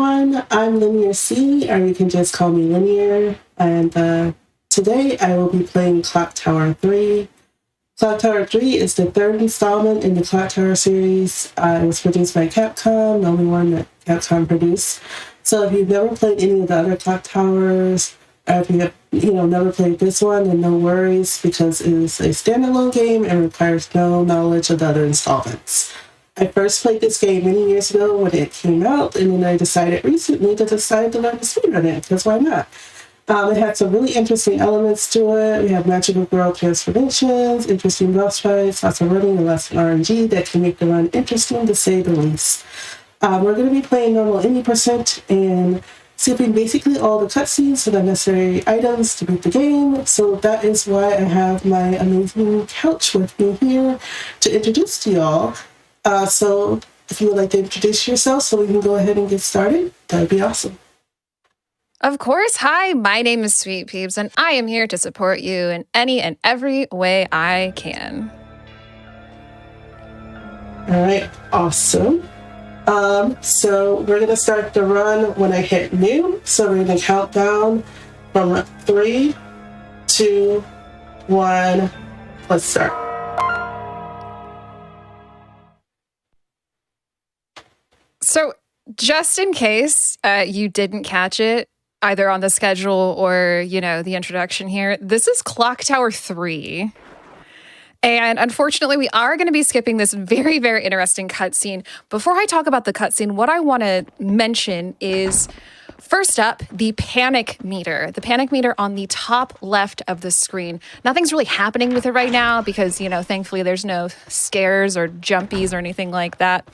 everyone. I'm LinearC, or you can just call me Linear. And today I will be playing Clock Tower 3. Clock Tower 3 is the third installment in the Clock Tower series. It was produced by Capcom, the only one that Capcom produced. So if you've never played any of the other Clock Towers, or if you have never played this one, then no worries, because it is a standalone game and requires no knowledge of the other installments. I first played this game many years ago when it came out, and then I decided recently to learn to speedrun it, because why not? It had some really interesting elements to it. We have magical girl transformations, interesting boss fights, lots of running, and lots of RNG that can make the run interesting, to say the least. We're going to be playing normal any percent and skipping basically all the cutscenes for the necessary items to beat the game. So that is why I have my amazing couch with me here to introduce to y'all. So if you would like to introduce yourself so we can go ahead and get started, that would be awesome. Of course. Hi, my name is sweetpeebs, and I am here to support you in any and every way I can. All right, awesome. So we're going to start the run when I hit new. So we're going to count down from 3, 2, 1. Let's start. So just in case you didn't catch it, either on the schedule or, the introduction here, this is Clock Tower 3. And unfortunately, we are going to be skipping this very, very interesting cutscene. Before I talk about the cutscene, what I want to mention is, first up, the panic meter. The panic meter on the top left of the screen. Nothing's really happening with it right now because, thankfully there's no scares or jumpies or anything like that.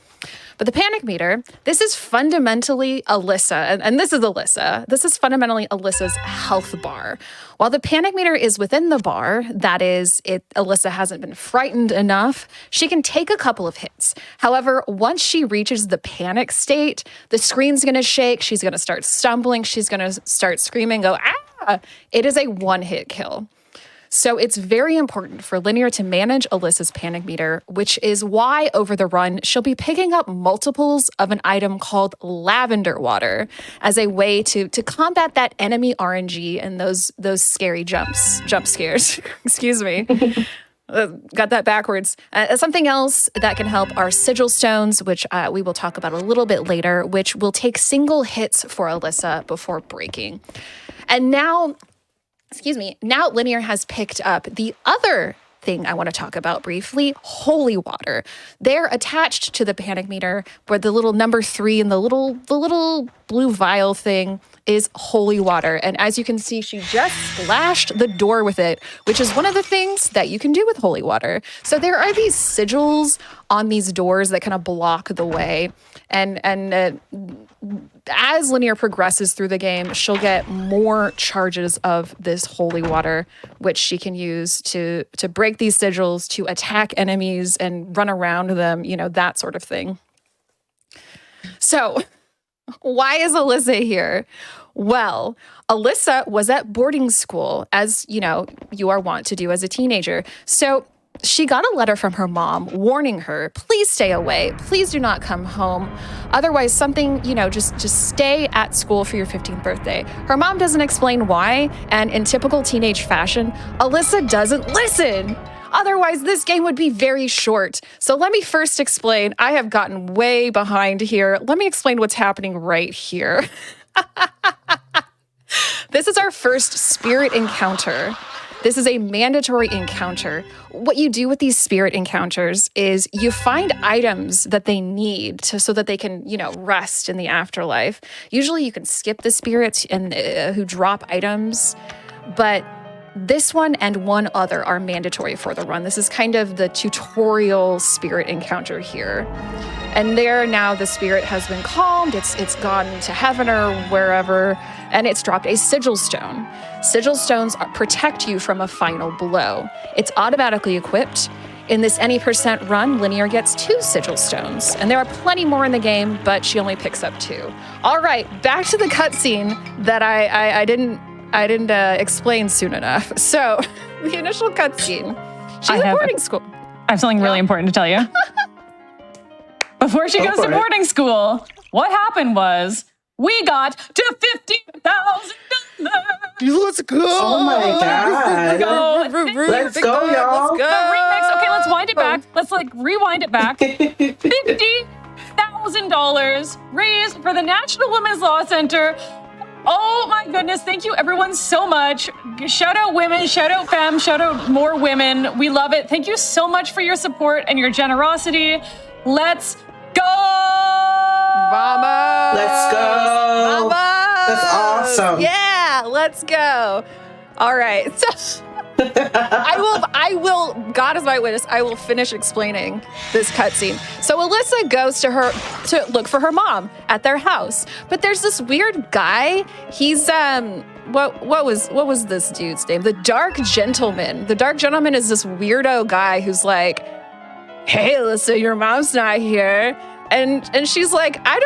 But the panic meter, this is fundamentally Alyssa, and this is Alyssa. This is fundamentally Alyssa's health bar. While the panic meter is within the bar, that is, Alyssa hasn't been frightened enough, she can take a couple of hits. However, once she reaches the panic state, the screen's gonna shake, she's gonna start stumbling, she's gonna start screaming, go, ah! It is a one-hit kill. So it's very important for Linear to manage Alyssa's panic meter, which is why over the run, she'll be picking up multiples of an item called lavender water as a way to combat that enemy RNG and those scary jump scares. Excuse me. Got that backwards. Something else that can help are sigil stones, which we will talk about a little bit later, which will take single hits for Alyssa before breaking. And now Linear has picked up the other thing I want to talk about briefly, holy water. They're attached to the panic meter where the little number 3 and the little blue vial thing is holy water. And as you can see, she just splashed the door with it, which is one of the things that you can do with holy water. So there are these sigils on these doors that kind of block the way. And as Linear progresses through the game, she'll get more charges of this holy water, which she can use to break these sigils, to attack enemies and run around them, that sort of thing. So, why is Alyssa here? Well, Alyssa was at boarding school, as, you are wont to do as a teenager. So she got a letter from her mom warning her, please stay away. Please do not come home. Otherwise, something, just stay at school for your 15th birthday. Her mom doesn't explain why. And in typical teenage fashion, Alyssa doesn't listen. Otherwise, this game would be very short. So let me first explain. I have gotten way behind here. Let me explain what's happening right here. This is our first spirit encounter. This is a mandatory encounter. What you do with these spirit encounters is you find items that they need so that they can, rest in the afterlife. Usually you can skip the spirits and who drop items, but this one and one other are mandatory for the run. This is kind of the tutorial spirit encounter here. And there now the spirit has been calmed, it's gone to heaven or wherever, and it's dropped a sigil stone. Sigil stones protect you from a final blow. It's automatically equipped. In this any percent run, Linear gets 2 sigil stones, and there are plenty more in the game, but she only picks up 2. All right, back to the cutscene that I didn't explain soon enough. So, the initial cutscene. She's at boarding school. I have something really important to tell you. Before she goes to boarding school, what happened was we got to $50,000. Let's go. Oh my God. Let's go, y'all. The remix. Okay, let's wind it back. Let's rewind it back. $50,000 raised for the National Women's Law Center. Oh my goodness, thank you everyone so much. Shout out women, shout out femme, shout out more women. We love it. Thank you so much for your support and your generosity. Let's go! Vamos! Let's go! Vamos! That's awesome. Yeah, let's go. All right. So I will, God is my witness, I will finish explaining this cutscene. So Alyssa goes to look for her mom at their house. But there's this weird guy. He's what was this dude's name? The Dark Gentleman. The Dark Gentleman is this weirdo guy who's like, "Hey Alyssa, your mom's not here." And she's like, I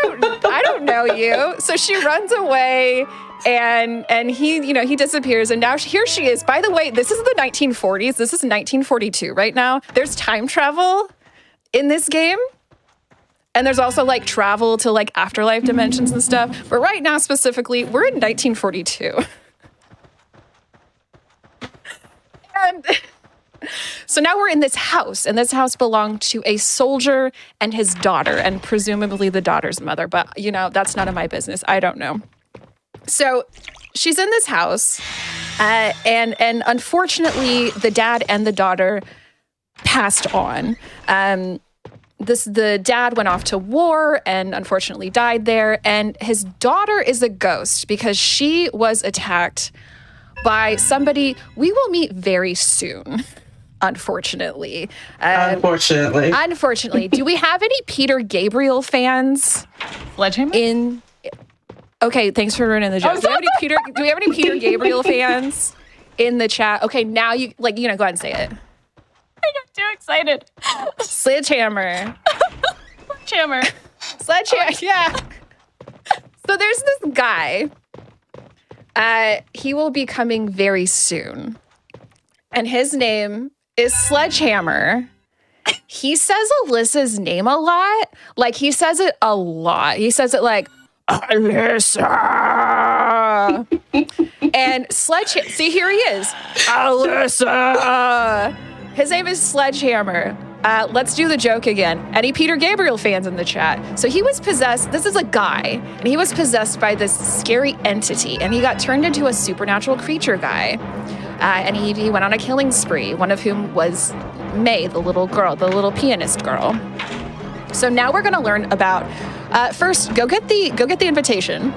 don't know you. So she runs away. And he disappears, and now here she is. By the way, this is the 1940s. This is 1942 right now. There's time travel in this game, and there's also travel to afterlife dimensions and stuff. But right now, specifically, we're in 1942. And so now we're in this house, and this house belonged to a soldier and his daughter, and presumably the daughter's mother. But that's none of my business. I don't know. So she's in this house, and unfortunately, the dad and the daughter passed on. The dad went off to war and unfortunately died there, and his daughter is a ghost because she was attacked by somebody we will meet very soon. Unfortunately. Unfortunately. Do we have any Peter Gabriel fans? Sledgehammer? Okay, thanks for ruining the joke. Do we have any Peter Gabriel fans in the chat? Okay, now you go ahead and say it. I got too excited. Sledgehammer. Sledgehammer, yeah. So there's this guy. He will be coming very soon. And his name is Sledgehammer. He says Alyssa's name a lot. He says it a lot. He says it Alyssa. And see, here he is. Alyssa. His name is Sledgehammer. Let's do the joke again. Any Peter Gabriel fans in the chat? So he was possessed. This is a guy, and he was possessed by this scary entity, and he got turned into a supernatural creature guy. And he went on a killing spree, one of whom was May, the little girl, the little pianist girl. So now we're going to learn about. First, go get the invitation.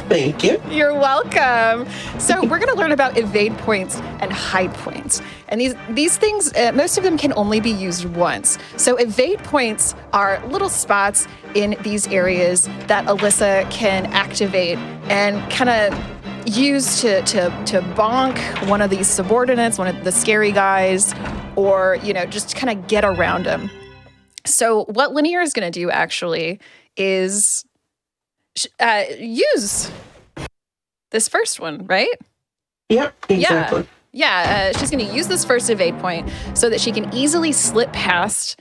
Thank you. You're welcome. So we're going to learn about evade points and hide points. And these things, most of them can only be used once. So evade points are little spots in these areas that Alyssa can activate and kind of use to bonk one of these subordinates, one of the scary guys, or just kind of get around them. So what Linear is going to do actually is use this first one, right? Yep, exactly. Yeah, she's going to use this first evade point so that she can easily slip past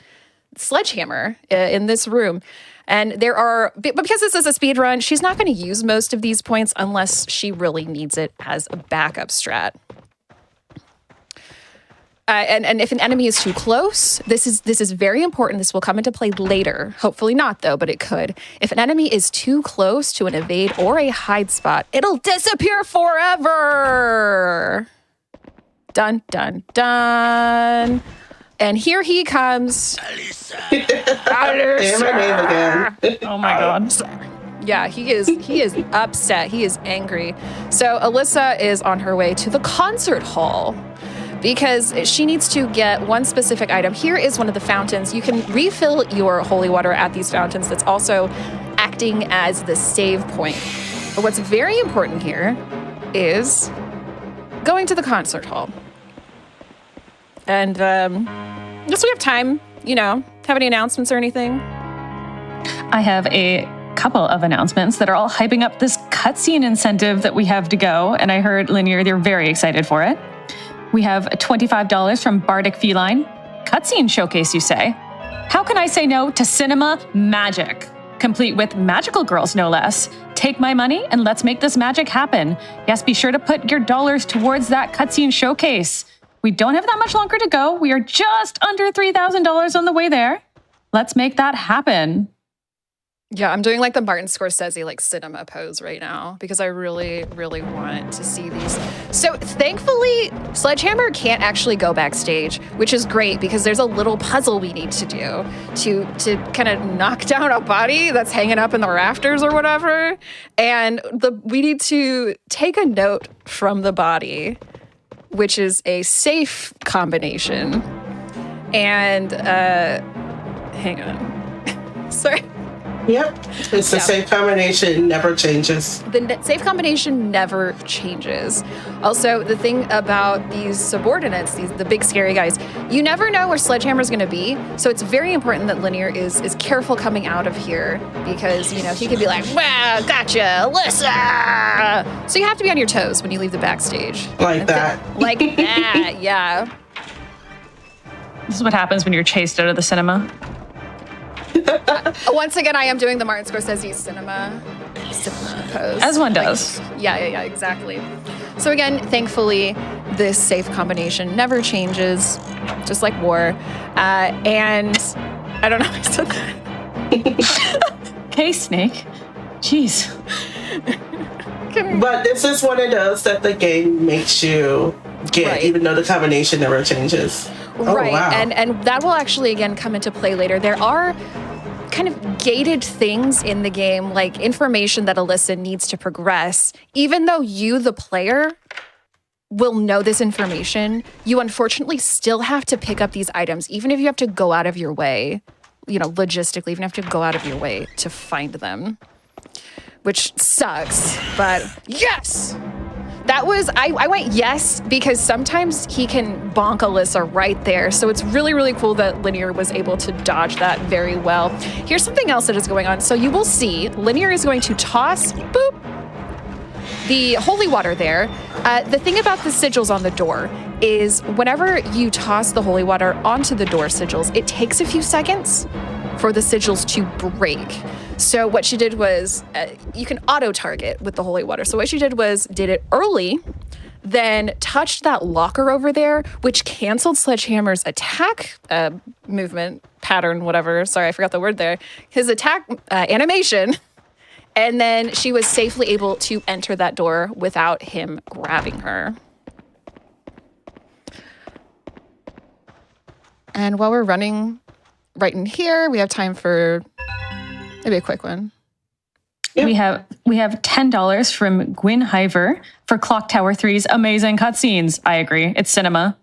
Sledgehammer in this room. And because this is a speed run, she's not going to use most of these points unless she really needs it as a backup strat. And if an enemy is too close, this is very important. This will come into play later. Hopefully not, though, but it could. If an enemy is too close to an evade or a hide spot, it'll disappear forever. Dun, dun, dun. And here he comes. Alyssa. Say my name again. Oh my God. Yeah, he is upset. He is angry. So Alyssa is on her way to the concert hall, because she needs to get one specific item. Here is one of the fountains. You can refill your holy water at these fountains. That's also acting as the save point. But what's very important here is going to the concert hall. And just so we have time, have any announcements or anything? I have a couple of announcements that are all hyping up this cutscene incentive that we have to go. And I heard, Linear, they're very excited for it. We have $25 from Bardic Feline. Cutscene showcase, you say? How can I say no to cinema magic? complete with magical girls, no less. Take my money and let's make this magic happen. Yes, be sure to put your dollars towards that cutscene showcase. We don't have that much longer to go. We are just under $3,000 on the way there. Let's make that happen. Yeah, I'm doing like the Martin Scorsese like cinema pose right now because I really, really want to see these. So thankfully, Sledgehammer can't actually go backstage, which is great because there's a little puzzle we need to do to kind of knock down a body that's hanging up in the rafters or whatever. And we need to take a note from the body, which is a safe combination. And hang on. Sorry. Yep, it's the same combination, never changes. The safe combination never changes. Also, the thing about these subordinates, the big scary guys, you never know where Sledgehammer's going to be. So it's very important that Linear is careful coming out of here because, you know, he could be like, wow, gotcha, Alyssa. So you have to be on your toes when you leave the backstage. Like that. Like that, yeah. This is what happens when you're chased out of the cinema. Once again, I am doing the Martin Scorsese cinema pose. As one does. Yeah, exactly. So again, thankfully, this safe combination never changes, just like war. And I don't know how I said that. Okay, Snake. Jeez. But this is one of those that the game makes you get, Right. even though the combination never changes. Right, Oh, wow. and that will actually, again, come into play later. There are kind of gated things in the game, like information that Alyssa needs to progress. Even though you, the player, will know this information, you unfortunately still have to pick up these items, even if you have to go out of your way, you know, logistically, even have to go out of your way to find them, which sucks, but yes! That was, I went yes because sometimes he can bonk Alyssa right there. So it's really, really cool that Linear was able to dodge that very well. Here's something else that is going on. So you will see Linear is going to toss, boop, the holy water there. The thing about the sigils on the door is whenever you toss the holy water onto the door sigils, it takes a few seconds for the sigils to break. So what she did was, you can auto-target with the holy water. So what she did was, did it early, then touched that locker over there, which canceled Sledgehammer's attack movement pattern, whatever. Sorry, I forgot the word there. His attack animation. And then she was safely able to enter that door without him grabbing her. And while we're running right in here, we have time for maybe a quick one. Yep. We have $10 from Gwyn Hiver for Clock Tower 3's amazing cutscenes. I agree. It's cinema.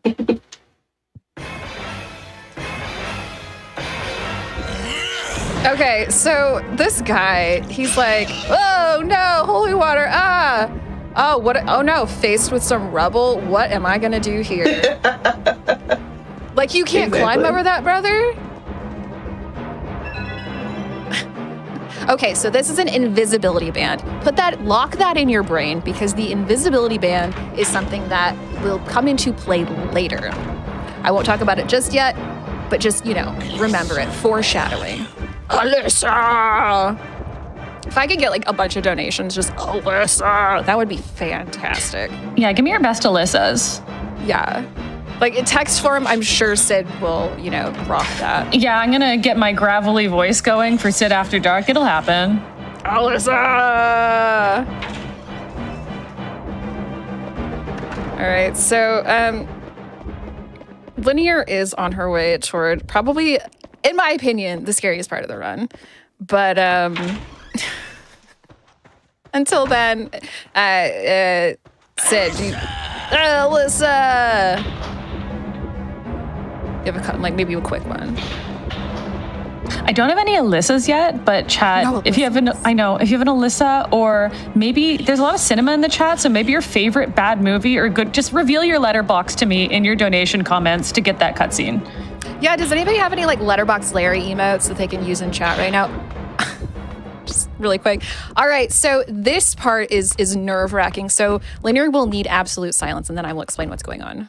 Okay, so this guy, he's like, oh no, holy water, ah. Oh, what? Oh no, faced with some rubble. What am I gonna do here? Like, you can't climb over that, brother? Okay, so this is an invisibility band. Lock that in your brain because the invisibility band is something that will come into play later. I won't talk about it just yet, but just, you know, remember it. Foreshadowing. Alyssa! If I could get like a bunch of donations, just Alyssa, that would be fantastic. Yeah, give me your best Alyssas. Yeah. Like in text form, I'm sure Sid will, you know, rock that. Yeah, I'm gonna get my gravelly voice going for Sid After Dark. It'll happen. Alyssa! All right, so Linear is on her way toward probably, in my opinion, the scariest part of the run. But until then, Sid, Alyssa! You have maybe a quick one. I don't have any Alyssas yet, but chat, No if you have an Alyssa, or maybe there's a lot of cinema in the chat, so maybe your favorite bad movie or good, just reveal your letterbox to me in your donation comments to get that cutscene. Yeah, does anybody have any like Letterboxd Larry emotes that they can use in chat right now? Just really quick. All right, so this part is nerve-wracking. So Linear will need absolute silence, and then I will explain what's going on.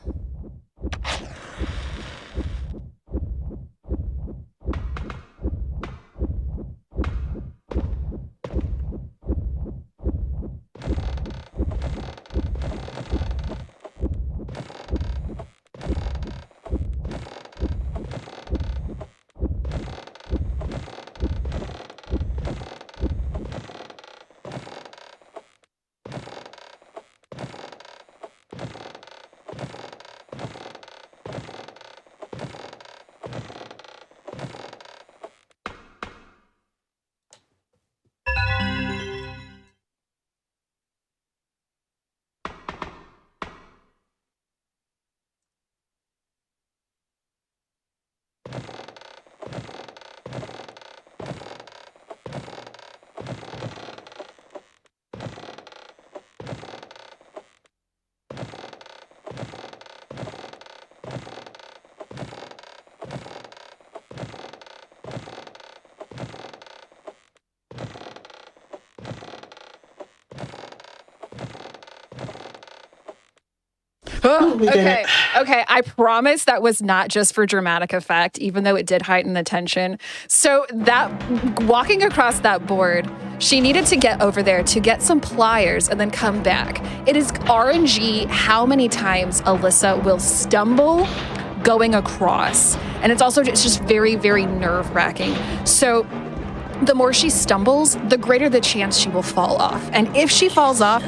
We did Okay. it. Okay. I promise that was not just for dramatic effect, even though it did heighten the tension. So that walking across that board, she needed to get over there to get some pliers and then come back. It is RNG how many times Alyssa will stumble going across. And it's just very, very nerve-wracking. So the more she stumbles, the greater the chance she will fall off. And if she falls off,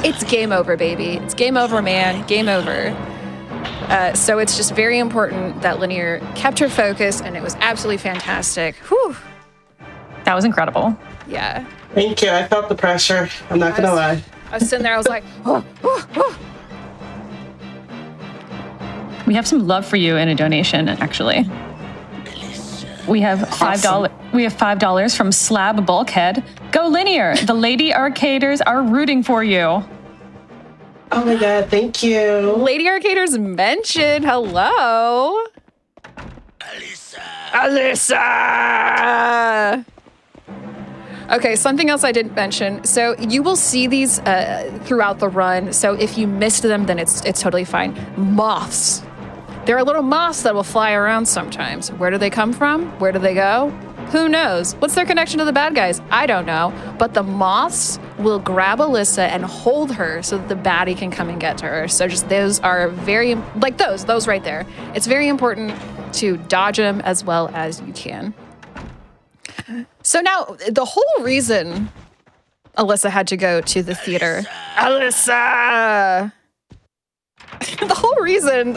it's game over, baby. It's game over, man. Game over. So it's just very important that Linear kept her focus, and it was absolutely fantastic. Whew. That was incredible. Yeah. Thank you. I felt the pressure. I'm not going to lie. I was sitting there, I was like, oh, oh, oh. We have some love for you in a donation, actually. We have $5. We have $5 from Slab Bulkhead. Go Linear! The Lady Arcaders are rooting for you. Oh my God, thank you. Lady Arcaders mentioned. Hello. Alyssa! Okay, something else I didn't mention. So you will see these throughout the run. So if you missed them, then it's totally fine. Moths. There are little moths that will fly around sometimes. Where do they come from? Where do they go? Who knows? What's their connection to the bad guys? I don't know. But the moths will grab Alyssa and hold her so that the baddie can come and get to her. So just those are very, like those right there. It's very important to dodge them as well as you can. So now, the whole reason Alyssa had to go to the theater. Alyssa! The whole reason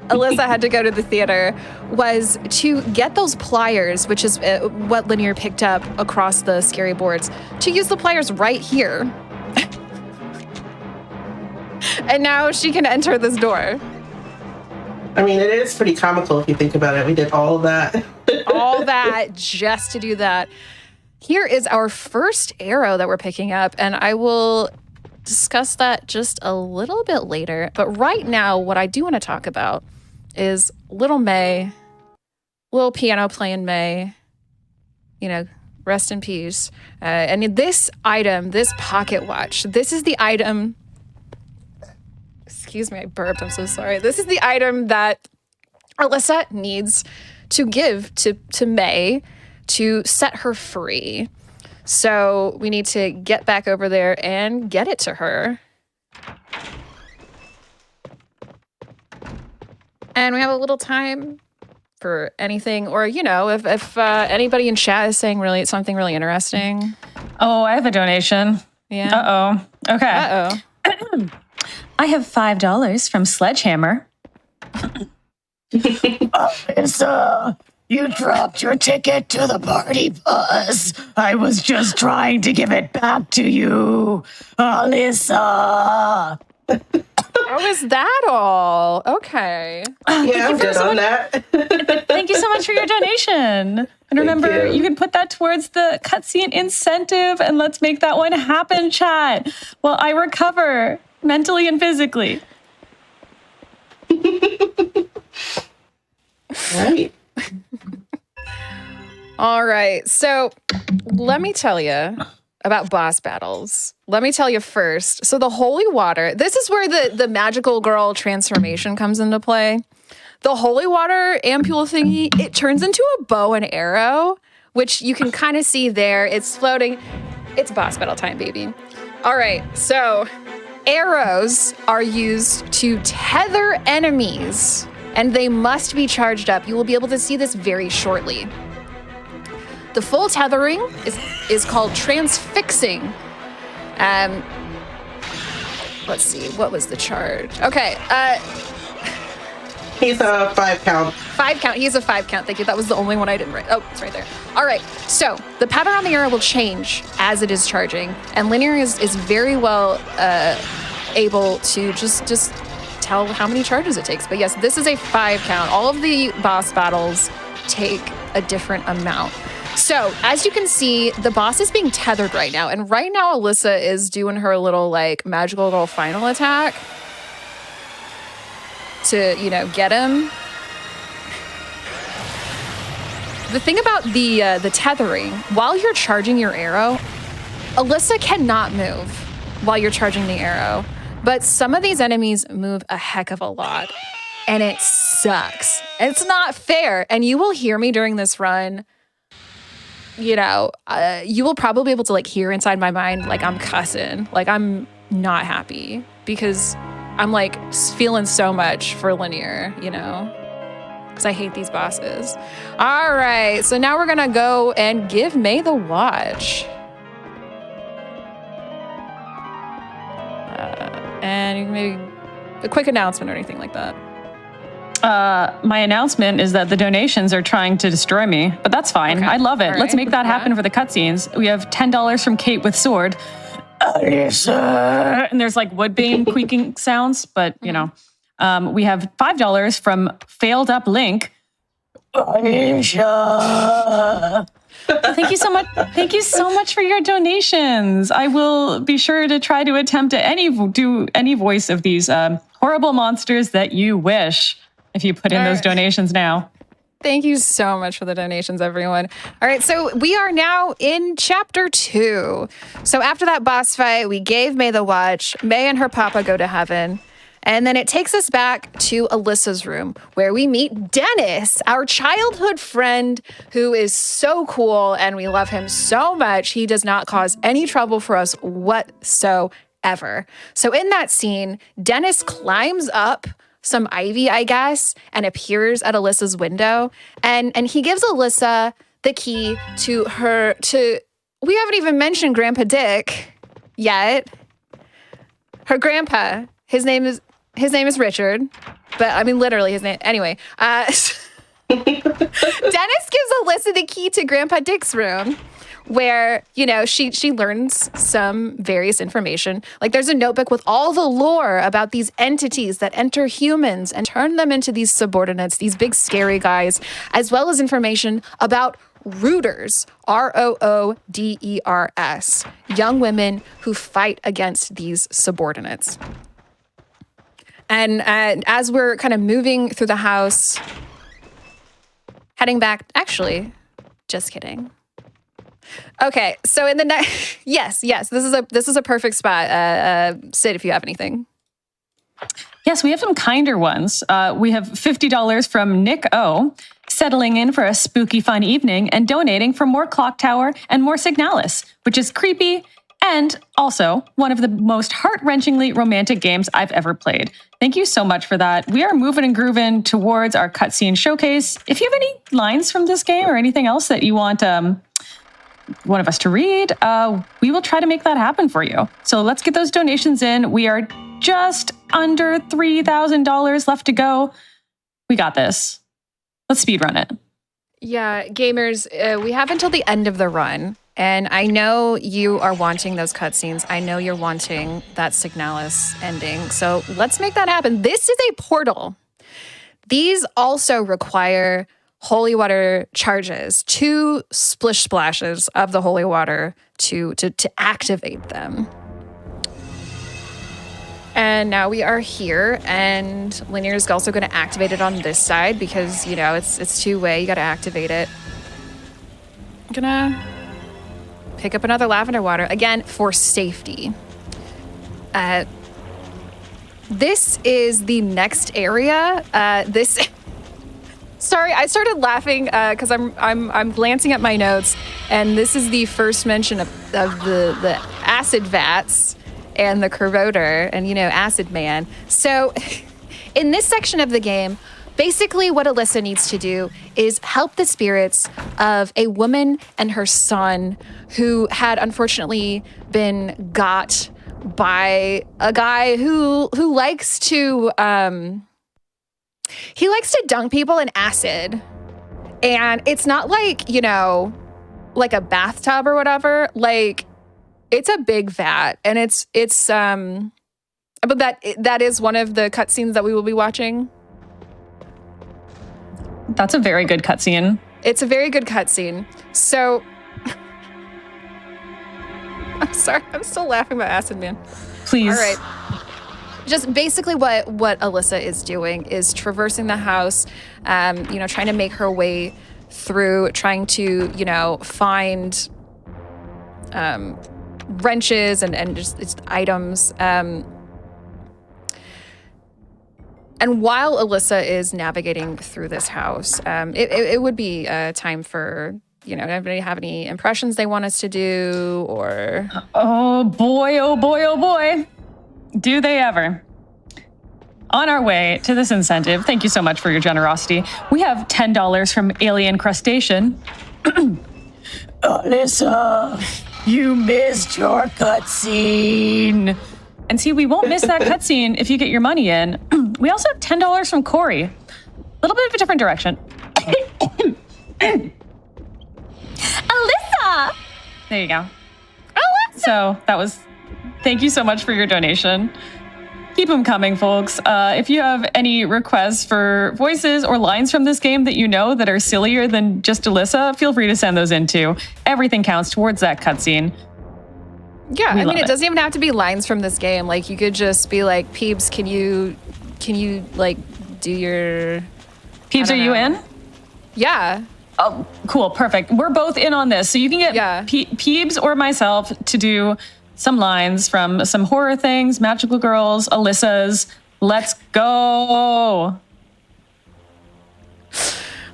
Alyssa had to go to the theater was to get those pliers, which is what Linear picked up across the scary boards, to use the pliers right here. And now she can enter this door. I mean, it is pretty comical if you think about it. We did all of that. All that just to do that. Here is our first arrow that we're picking up, and I will discuss that just a little bit later. But right now, what I do want to talk about is little May, little piano playing May, you know, rest in peace. And this item, this pocket watch, this is the item. Excuse me, I burped. I'm so sorry. This is the item that Alyssa needs to give to May to set her free. So we need to get back over there and get it to her. And we have a little time for anything, or, you know, if anybody in chat is saying something really interesting. Oh, I have a donation. Yeah. Uh-oh. Okay. Uh-oh. I have $5 from Sledgehammer. Alyssa, you dropped your ticket to the party bus. I was just trying to give it back to you. Alyssa. Oh, is that all? Okay. Yeah, I'm good on that. Thank you so much for your donation. And remember, you can put that towards the cutscene incentive, and let's make that one happen, chat, while I recover mentally and physically. Right. All right. So let me tell you about boss battles. Let me tell you first. So the holy water, this is where the magical girl transformation comes into play. The holy water ampule thingy, it turns into a bow and arrow, which you can kind of see there. It's floating. It's boss battle time, baby. All right. So arrows are used to tether enemies, and they must be charged up. You will be able to see this very shortly. The full tethering is called transfixing. Let's see, what was the charge? Okay, He's a 5 count. 5 count, he's a 5 count, thank you. That was the only one I didn't write. Oh, it's right there. All right, so the pattern on the arrow will change as it is charging, and Linear is very well able to just tell how many charges it takes. But yes, this is a 5 count. All of the boss battles take a different amount. So, as you can see, the boss is being tethered right now. And right now, Alyssa is doing her little, like, magical little final attack to, you know, get him. The thing about the tethering, while you're charging your arrow, Alyssa cannot move while you're charging the arrow. But some of these enemies move a heck of a lot, and it sucks. It's not fair. And you will hear me during this run. You know, you will probably be able to like hear inside my mind, like I'm cussing, like I'm not happy because I'm like feeling so much for Linear, you know, because I hate these bosses. All right, so now we're gonna go and give May the watch. And you can maybe a quick announcement or anything like that. My announcement is that the donations are trying to destroy me, but that's fine. Okay. I love it. All Let's right. make that happen for the cutscenes. We have $10 from Kate with sword. And there's like wood beam squeaking sounds, but you know. We have $5 from failed up Link. Alicia. Thank you so much. Thank you so much for your donations. I will be sure to try to attempt to do any voice of these horrible monsters that you wish if you put in those donations now. Thank you so much for the donations, everyone. All right, so we are now in chapter 2. So after that boss fight, we gave May the watch. May and her papa go to heaven. And then it takes us back to Alyssa's room where we meet Dennis, our childhood friend who is so cool and we love him so much. He does not cause any trouble for us whatsoever. So in that scene, Dennis climbs up some ivy, I guess, and appears at Alyssa's window. And he gives Alyssa the key to we haven't even mentioned Grandpa Dick yet. Her grandpa, his name is Richard, but I mean, literally his name. Anyway, Dennis gives Alyssa the key to Grandpa Dick's room where, you know, she learns some various information. Like there's a notebook with all the lore about these entities that enter humans and turn them into these subordinates, these big scary guys, as well as information about rooters, Rooders, young women who fight against these subordinates. And as we're kind of moving through the house, heading back, actually, just kidding. Okay, so in the next, yes, this is a perfect spot. Sid, if you have anything. Yes, we have some kinder ones. We have $50 from Nick O, settling in for a spooky fun evening and donating for more Clock Tower and more Signalis, which is creepy and also one of the most heart-wrenchingly romantic games I've ever played. Thank you so much for that. We are moving and grooving towards our cutscene showcase. If you have any lines from this game or anything else that you want one of us to read, we will try to make that happen for you. So let's get those donations in. We are just under $3,000 left to go. We got this. Let's speedrun it. Yeah, gamers, we have until the end of the run. And I know you are wanting those cutscenes. I know you're wanting that Signalis ending. So let's make that happen. This is a portal. These also require holy water charges, 2 splish splashes of the holy water to activate them. And now we are here, and Linear is also going to activate it on this side because, you know, it's 2-way. You got to activate it. I'm gonna pick up another lavender water, again, for safety. This is the next area. Sorry, I started laughing because I'm glancing at my notes, and this is the first mention of the acid vats and the corroder and, you know, Acid Man. So in this section of the game, basically what Alyssa needs to do is help the spirits of a woman and her son who had unfortunately been got by a guy who likes to dunk people in acid. And it's not like, you know, like a bathtub or whatever. Like, it's a big vat, and it's but that is one of the cutscenes that we will be watching. That's a very good cutscene. It's a very good cutscene. So, I'm sorry, I'm still laughing about Acid Man. Please. All right. Just basically what Alyssa is doing is traversing the house, you know, trying to make her way through, trying to, you know, find wrenches and just items. And while Alyssa is navigating through this house, it would be time for, anybody have any impressions they want us to do or... Oh boy, oh boy, oh boy. Do they ever. On our way to this incentive, thank you so much for your generosity. We have $10 from Alien Crustacean. Alyssa, you missed your cutscene. And see, we won't miss that cutscene if you get your money in. We also have $10 from Corey. A little bit of a different direction. Alyssa! There you go. Alyssa! So thank you so much for your donation. Keep them coming, folks. If you have any requests for voices or lines from this game that you know that are sillier than just Alyssa, feel free to send those in too. Everything counts towards that cutscene. Yeah, I mean, it doesn't even have to be lines from this game. Like, you could just be like, Peebs, can you like do your... Peebs, are you in? Yeah. Oh, cool, perfect. We're both in on this. So you can get Peebs or myself to do some lines from some horror things, Magical Girls, Alyssa's. Let's go.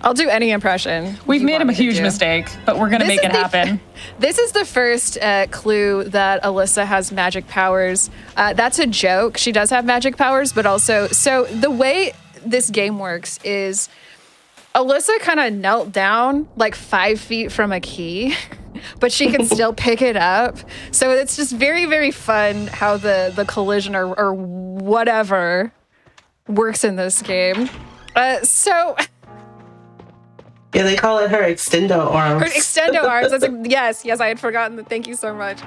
I'll do any impression. We've made a huge mistake, but we're going to make it happen. This is the first clue that Alyssa has magic powers. That's a joke. She does have magic powers, but also, so the way this game works is Alyssa kind of knelt down like 5 feet from a key, but she can still pick it up. So it's just very, very fun how the collision or whatever works in this game. Yeah, they call it her extendo arms. Her extendo arms. Yes, I had forgotten that. Thank you so much.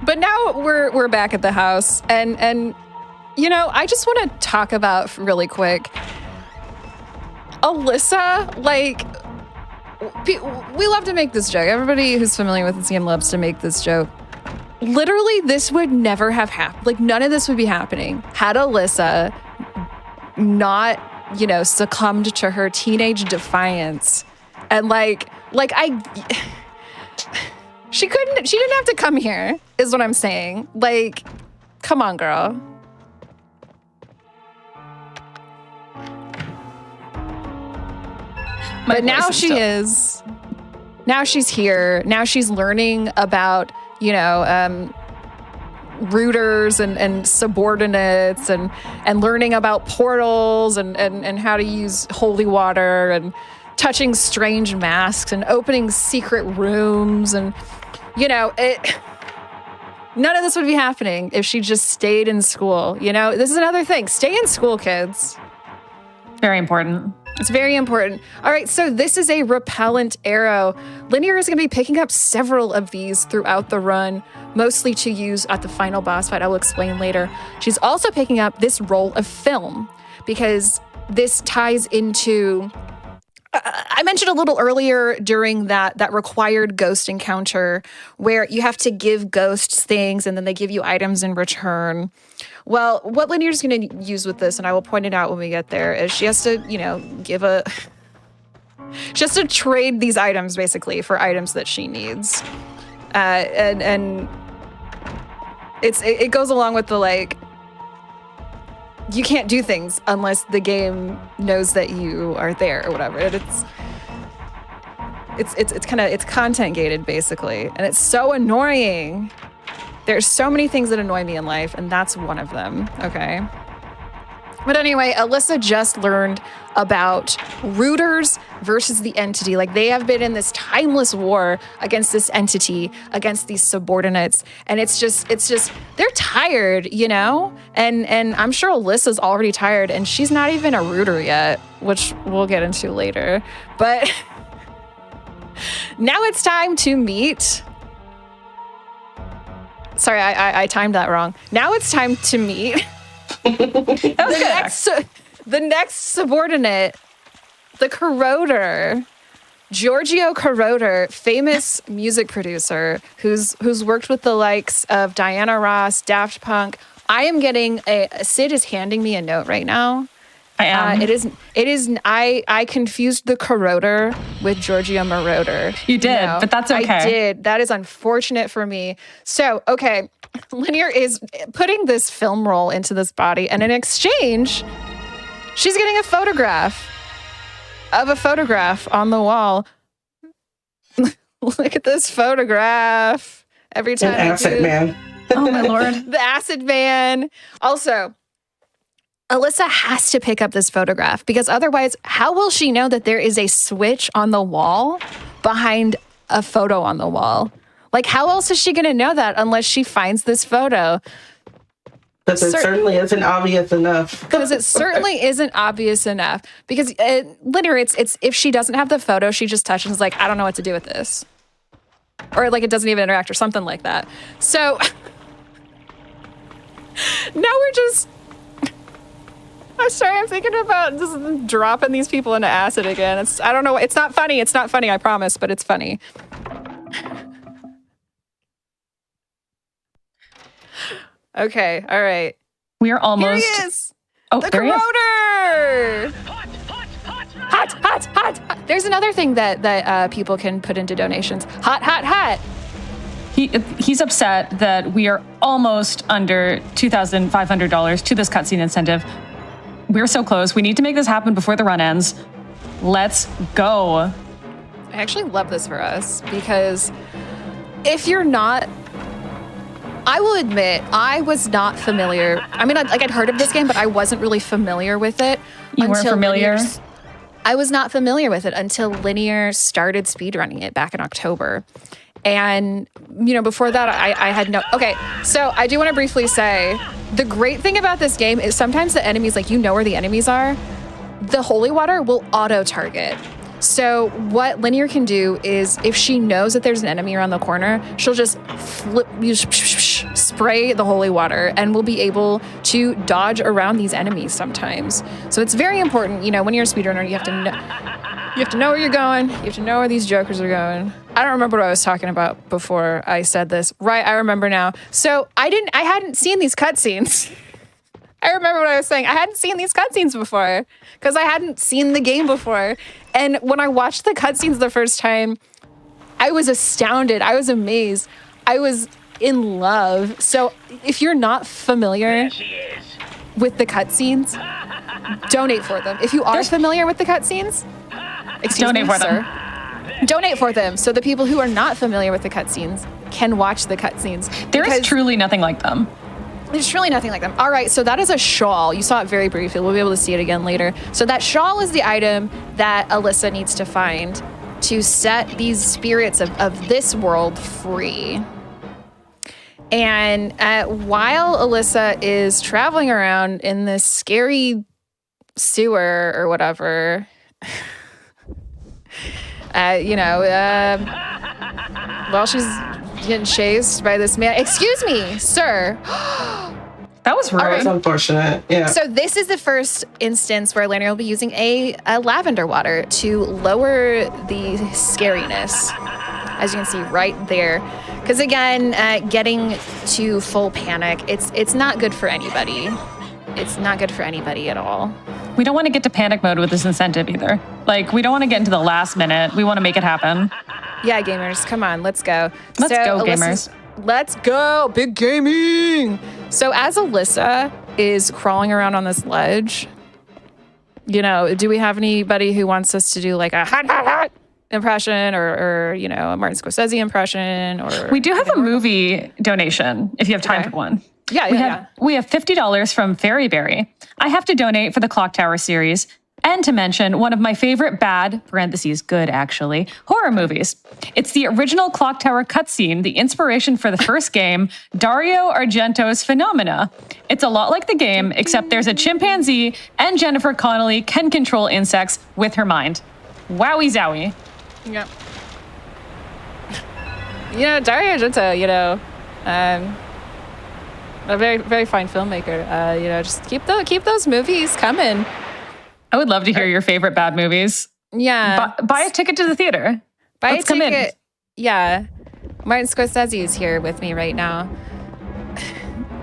But now we're back at the house, and I just want to talk about really quick. Alyssa, like, we love to make this joke. Everybody who's familiar with this game loves to make this joke. Literally, this would never have happened. Like, none of this would be happening had Alyssa not, succumbed to her teenage defiance. And she didn't have to come here, is what I'm saying. Like, come on, girl. But now she is. Now she's here. Now she's learning about, rooters and subordinates and learning about portals and how to use holy water and touching strange masks and opening secret rooms. And, none of this would be happening if she just stayed in school. This is another thing. Stay in school, kids. Very important. It's very important. All right, so this is a repellent arrow. Linear is going to be picking up several of these throughout the run, mostly to use at the final boss fight. I will explain later. She's also picking up this roll of film because this ties into... I mentioned a little earlier during that required ghost encounter where you have to give ghosts things and then they give you items in return. Well, what Linear's going to use with this, and I will point it out when we get there, is she has to, she has to trade these items basically for items that she needs. And it goes along with the you can't do things unless the game knows that you are there or whatever. It's content gated basically, and it's so annoying. There's so many things that annoy me in life, and that's one of them, okay? But anyway, Alyssa just learned about rooters versus the entity. Like, they have been in this timeless war against this entity, against these subordinates, and it's just they're tired, And I'm sure Alyssa's already tired, and she's not even a rooter yet, which we'll get into later. But now it's time to meet... Sorry, I timed that wrong. Now it's time to meet the next subordinate, the Corroder, Giorgio Corroder, famous music producer who's worked with the likes of Diana Ross, Daft Punk. I am getting Sid is handing me a note right now, I am. It is. I confused the corroder with Giorgio Moroder. You did, but that's okay. I did. That is unfortunate for me. So, okay, Linear is putting this film roll into this body, and in exchange, she's getting a photograph on the wall. Look at this photograph. Every time An acid man. Oh my Lord. The acid man. Also, Alyssa has to pick up this photograph because otherwise, how will she know that there is a switch on the wall behind a photo on the wall? Like, how else is she going to know that unless she finds this photo? Because it certainly isn't obvious enough. Because it certainly isn't obvious enough. Because Linear, it's if she doesn't have the photo, she just touches and is like, I don't know what to do with this. Or like it doesn't even interact or something like that. So now we're just... I'm sorry, I'm thinking about just dropping these people into acid again. I don't know. It's not funny. It's not funny, I promise, but it's funny. Okay, all right. We are almost... Here he is! Oh, the there he is. corroder! Hot. There's another thing that people can put into donations. Hot. He's upset that we are almost under $2,500 to this cutscene incentive. We're so close. We need to make this happen before the run ends. Let's go. I actually love this for us because if you're not, I will admit, I was not familiar. I mean, I'd heard of this game, but I wasn't really familiar with it. You weren't familiar? I was not familiar with it until Linear started speedrunning it back in October. And, before that, I had no... Okay, so I do want to briefly say, the great thing about this game is sometimes the enemies, where the enemies are, the holy water will auto-target. So what Linear can do is, if she knows that there's an enemy around the corner, she'll just spray the holy water, and we'll be able to dodge around these enemies sometimes. So it's very important, when you're a speedrunner, you have to know where you're going. You have to know where these jokers are going. I don't remember what I was talking about before I said this. Right, I remember now. So I hadn't seen these cutscenes. I remember what I was saying. I hadn't seen these cutscenes before because I hadn't seen the game before. And when I watched the cutscenes the first time, I was astounded. I was amazed. I was in love. So if you're not familiar with the cutscenes, donate for them. If you are familiar with the cutscenes, donate for them. Donate for them so the people who are not familiar with the cutscenes can watch the cutscenes. There is truly nothing like them. There's truly nothing like them. All right, so that is a shawl. You saw it very briefly. We'll be able to see it again later. So that shawl is the item that Alyssa needs to find to set these spirits of this world free. And while Alyssa is traveling around in this scary sewer or whatever, while she's getting chased by this man. Excuse me, sir. That was rude. That's unfortunate. Yeah. So this is the first instance where Linear will be using a lavender water to lower the scariness, as you can see right there. Because again, getting to full panic, it's not good for anybody. It's not good for anybody at all. We don't want to get to panic mode with this incentive either. We don't want to get into the last minute. We want to make it happen. Yeah, gamers, come on, let's go. Let's go, gamers. Let's go, big gaming. So as Alyssa is crawling around on this ledge, do we have anybody who wants us to do a hot impression or a Martin Scorsese impression? Or we do have a movie donation if you have time for one. Yeah. We have $50 from Fairyberry. I have to donate for the Clock Tower series and to mention one of my favorite bad, parentheses, good actually, horror movies. It's the original Clock Tower cutscene, the inspiration for the first game, Dario Argento's Phenomena. It's a lot like the game, except there's a chimpanzee and Jennifer Connelly can control insects with her mind. Wowie zowie. Yeah. Dario Argento, a very, very fine filmmaker. Just keep those movies coming. I would love to hear your favorite bad movies. Yeah. Buy a ticket to the theater. Let's come in. Yeah. Martin Scorsese is here with me right now.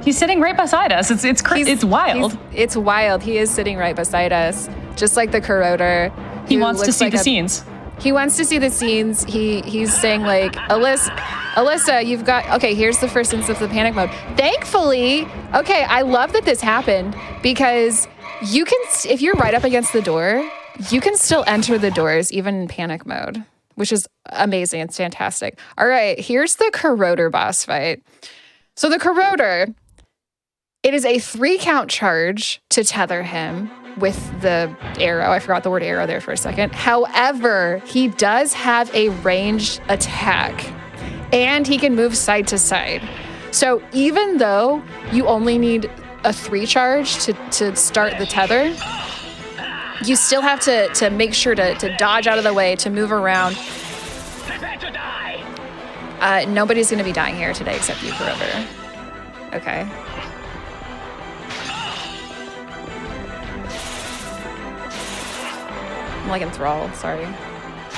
He's sitting right beside us. It's wild. It's wild. He is sitting right beside us, just like the corroder. He wants to see the scenes. He wants to see the scenes. He's saying like, Alyssa, you've got, okay, here's the first instance of the panic mode. Thankfully, okay, I love that this happened because you can, if you're right up against the door, you can still enter the doors even in panic mode, which is amazing. It's fantastic. All right, here's the corroder boss fight. So the corroder, it is a 3-count charge to tether him with the arrow. I forgot the word arrow there for a second. However, he does have a ranged attack and he can move side to side. So even though you only need a 3 charge to start the tether, you still have to make sure to dodge out of the way, to move around. Nobody's going to be dying here today except you, Corroder. Okay. I'm like enthralled, sorry.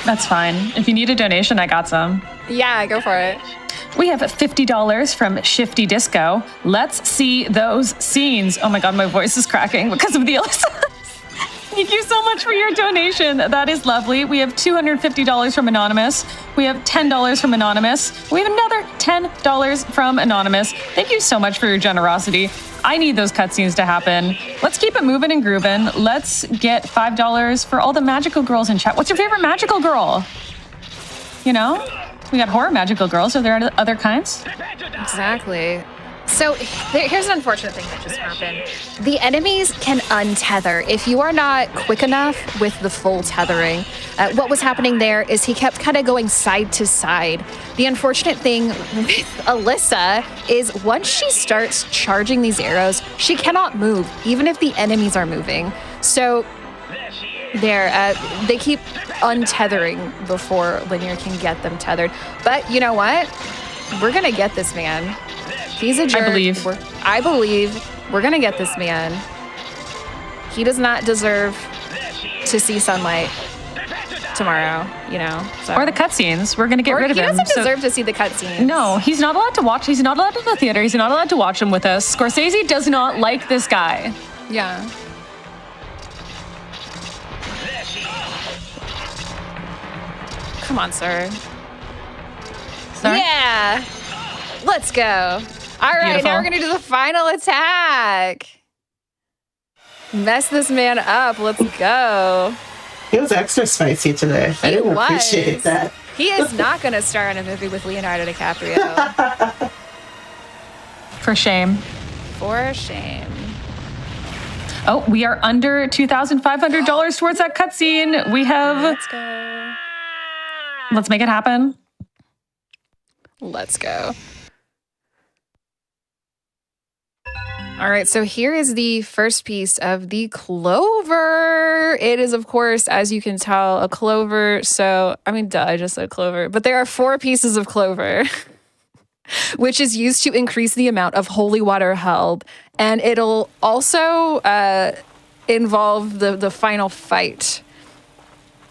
That's fine. If you need a donation, I got some. Yeah, go for it. We have $50 from Shifty Disco. Let's see those scenes. Oh my God, my voice is cracking because of the Alyssa. Thank you so much for your donation. That is lovely. We have $250 from Anonymous. We have $10 from Anonymous. We have another $10 from Anonymous. Thank you so much for your generosity. I need those cutscenes to happen. Let's keep it moving and grooving. Let's get $5 for all the magical girls in chat. What's your favorite magical girl? You know, we got horror magical girls. Are there other kinds? Exactly. So here's an unfortunate thing that just happened. The enemies can untether if you are not quick enough with the full tethering. What was happening there is he kept kind of going side to side. The unfortunate thing with Alyssa is once she starts charging these arrows, she cannot move, even if the enemies are moving. So they keep untethering before Linear can get them tethered. But you know what? We're going to get this man. He's a jerk. I believe we're going to get this man. He does not deserve to see sunlight tomorrow, you know. So. Or the cutscenes. We're going to get rid of him. He doesn't deserve to see the cutscenes. No, he's not allowed to watch. He's not allowed to the theater. He's not allowed to watch them with us. Scorsese does not like this guy. Yeah. Come on, sir. Yeah. Let's go. All right, Beautiful. now we're going to do the final attack. Mess this man up. Let's go. He was extra spicy today. I didn't appreciate that. He is not going to star in a movie with Leonardo DiCaprio. For shame. For shame. Oh, we are under $2,500 towards that cutscene. We have... Let's go. Let's make it happen. Let's go. All right, so here is the first piece of the clover. It is, of course, as you can tell, a clover. So, I mean, duh, I just said clover. But there are 4 pieces of clover, which is used to increase the amount of holy water held. And it'll also involve the final fight.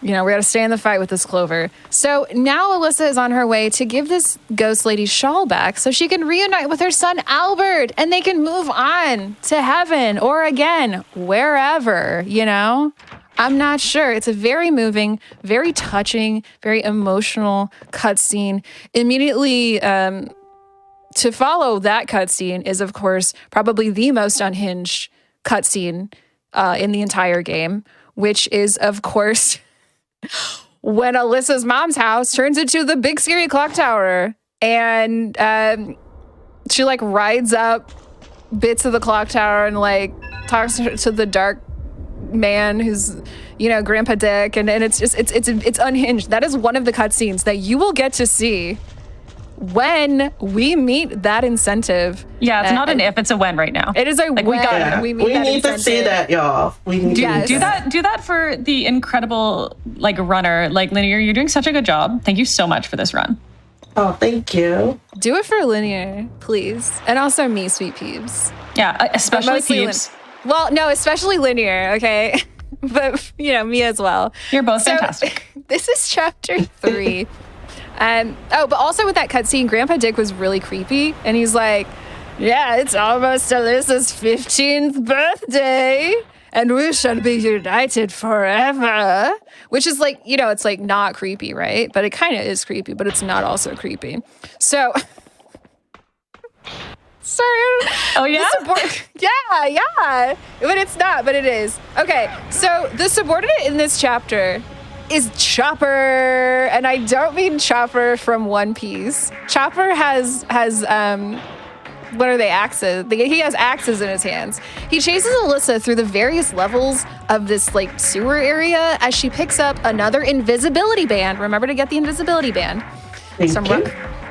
You know, we got to stay in the fight with this clover. So now Alyssa is on her way to give this ghost lady shawl back so she can reunite with her son Albert and they can move on to heaven or again, wherever, you know? I'm not sure. It's a very moving, very touching, very emotional cutscene. Immediately to follow that cutscene is, of course, probably the most unhinged cutscene in the entire game, which is, of course... when Alyssa's mom's house turns into the big scary clock tower and she like rides up bits of the clock tower and like talks to the dark man who's, you know, Grandpa Dick, and it's just it's unhinged. That is one of the cutscenes that you will get to see when we meet that incentive. Yeah, it's not an if, it's a when right now. It is a like when we meet that need incentive. to see that, y'all. We need to do that for the incredible like runner, like Linear. You're doing such a good job. Thank you so much for this run. Oh, thank you. Do it for Linear, please. And also me, Sweetpeebs. Yeah, especially Peebs. Well, no, especially Linear, okay? But, you know, me as well. You're both fantastic. This is chapter 3. But also with that cutscene, Grandpa Dick was really creepy. And he's like, Yeah, it's almost Alyssa's 15th birthday, and we shall be united forever. Which is like, it's like not creepy, right? But it kind of is creepy, but it's not also creepy. So, sorry. Oh, yeah? Yeah. But it's not, but it is. Okay, so the subordinate in this chapter is Chopper, and I don't mean Chopper from One Piece. Chopper has what are they, axes? He has axes in his hands. He chases Alyssa through the various levels of this like sewer area as she picks up another invisibility band. Remember to get the invisibility band.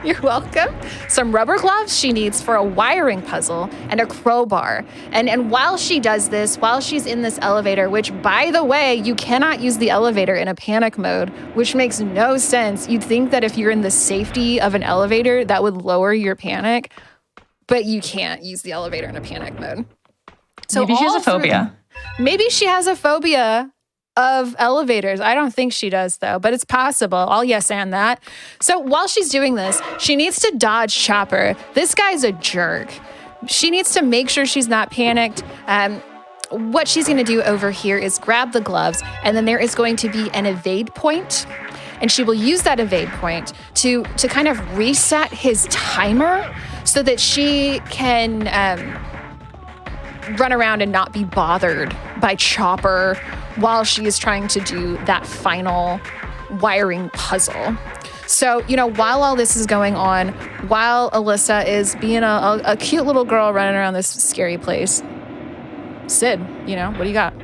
You're welcome. Some rubber gloves she needs for a wiring puzzle and a crowbar. And while she does this, while she's in this elevator, which by the way, you cannot use the elevator in a panic mode, which makes no sense. You'd think that if you're in the safety of an elevator, that would lower your panic. But you can't use the elevator in a panic mode. So maybe she has a phobia. Maybe she has a phobia of elevators. I don't think she does, though, but it's possible. I'll yes and that. So while she's doing this, she needs to dodge Chopper. This guy's a jerk. She needs to make sure she's not panicked. What she's going to do over here is grab the gloves, and then there is going to be an evade point. And she will use that evade point to kind of reset his timer so that she can run around and not be bothered by Chopper while she is trying to do that final wiring puzzle. So, while all this is going on, while Alyssa is being a cute little girl running around this scary place, Sid, what do you got?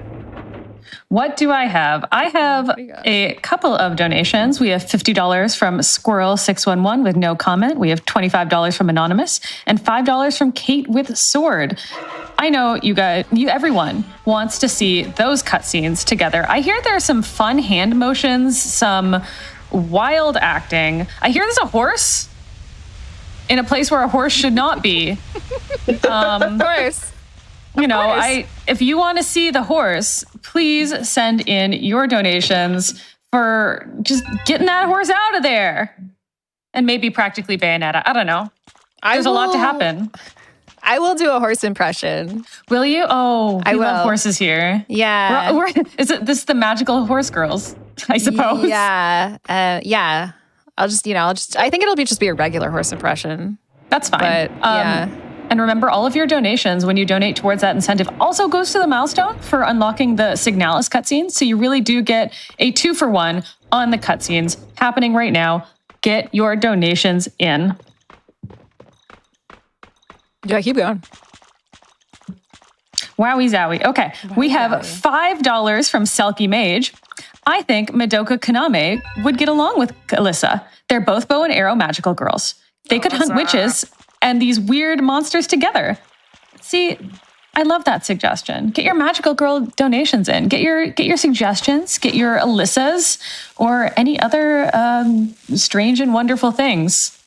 What do I have? I have a couple of donations. We have $50 from Squirrel611 with no comment. We have $25 from Anonymous and $5 from Kate with Sword. I know everyone wants to see those cutscenes together. I hear there are some fun hand motions, some wild acting. I hear there's a horse in a place where a horse should not be. Of course. If you want to see the horse, please send in your donations for just getting that horse out of there. And maybe practically Bayonetta. I don't know. There's a lot to happen. I will do a horse impression. Will you? Oh, I love horses here. Yeah. This is the magical horse girls, I suppose. Yeah. Yeah. I think it'll just be a regular horse impression. That's fine. But yeah. And remember, all of your donations, when you donate towards that incentive, also goes to the milestone for unlocking the Signalis cutscenes. So you really do get a 2-for-1 on the cutscenes happening right now. Get your donations in. Yeah, keep going. Wowie zowie. Okay, we have $5 from Selkie Mage. I think Madoka Kaname would get along with Alyssa. They're both bow and arrow magical girls. They could hunt witches and these weird monsters together. See, I love that suggestion. Get your magical girl donations in. Get your suggestions. Get your Alyssas or any other strange and wonderful things.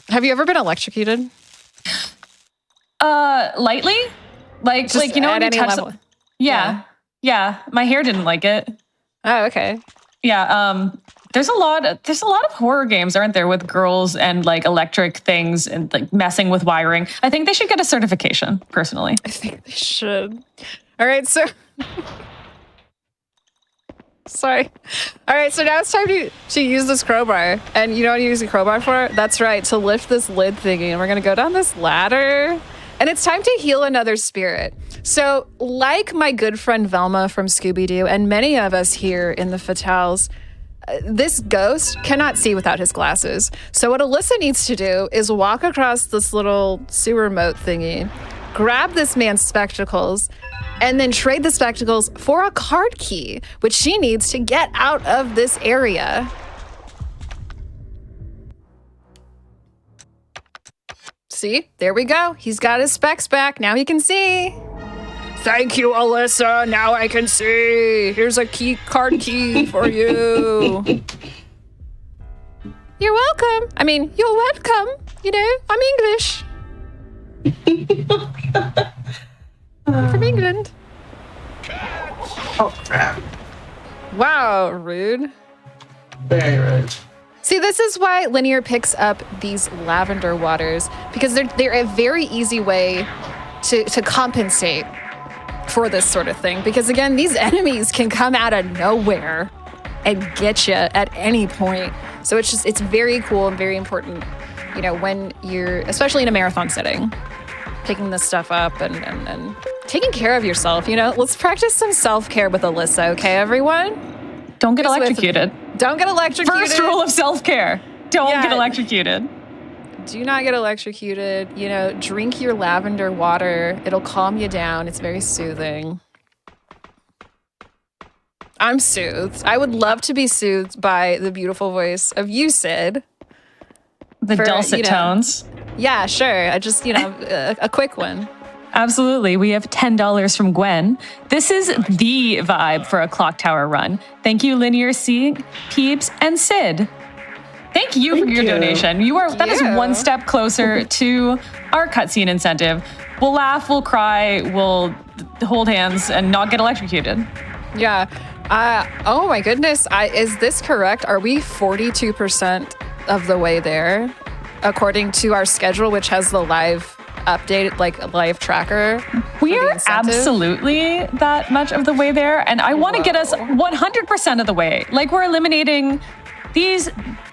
Have you ever been electrocuted? Lightly, like Just when at you any touch level. Yeah. My hair didn't like it. Oh, okay. Yeah. There's a lot of horror games, aren't there, with girls and like electric things and like messing with wiring. I think they should get a certification, personally. I think they should. All right, so sorry. All right, so now it's time to use this crowbar. And you know what you use the crowbar for? That's right, to lift this lid thingy. And we're gonna go down this ladder. And it's time to heal another spirit. So, like my good friend Velma from Scooby-Doo and many of us here in the Fatales, this ghost cannot see without his glasses. So what Alyssa needs to do is walk across this little sewer moat thingy, grab this man's spectacles, and then trade the spectacles for a card key, which she needs to get out of this area. See, there we go. He's got his specs back. Now he can see. Thank you, Alyssa. Now I can see. Here's a card key for you. You're welcome. I mean, you're welcome. I'm English. From England. Oh, crap. Wow, rude. Very rude. See, this is why Linear picks up these lavender waters, because they're a very easy way to compensate for this sort of thing. Because again, these enemies can come out of nowhere and get you at any point. So it's very cool and very important, you know, when you're, especially in a marathon setting, picking this stuff up and taking care of yourself, you know. Let's practice some self-care with Alyssa, okay, everyone? Don't get electrocuted. Don't get electrocuted. First rule of self-care. Don't get electrocuted. Do not get electrocuted. You know, drink your lavender water. It'll calm you down. It's very soothing. I'm soothed. I would love to be soothed by the beautiful voice of you, Sid. The dulcet tones. Yeah, sure. I just, a quick one. Absolutely. We have $10 from Gwen. This is the vibe for a clock tower run. Thank you, LinearC, Peebs, and Sid. Thank you for your donation. That is one step closer to our cutscene incentive. We'll laugh, we'll cry, we'll hold hands and not get electrocuted. Yeah. Oh my goodness. Is this correct? Are we 42% of the way there? According to our schedule, which has the live update, like a live tracker. We are absolutely that much of the way there. And I want to get us 100% of the way. Like, we're eliminating these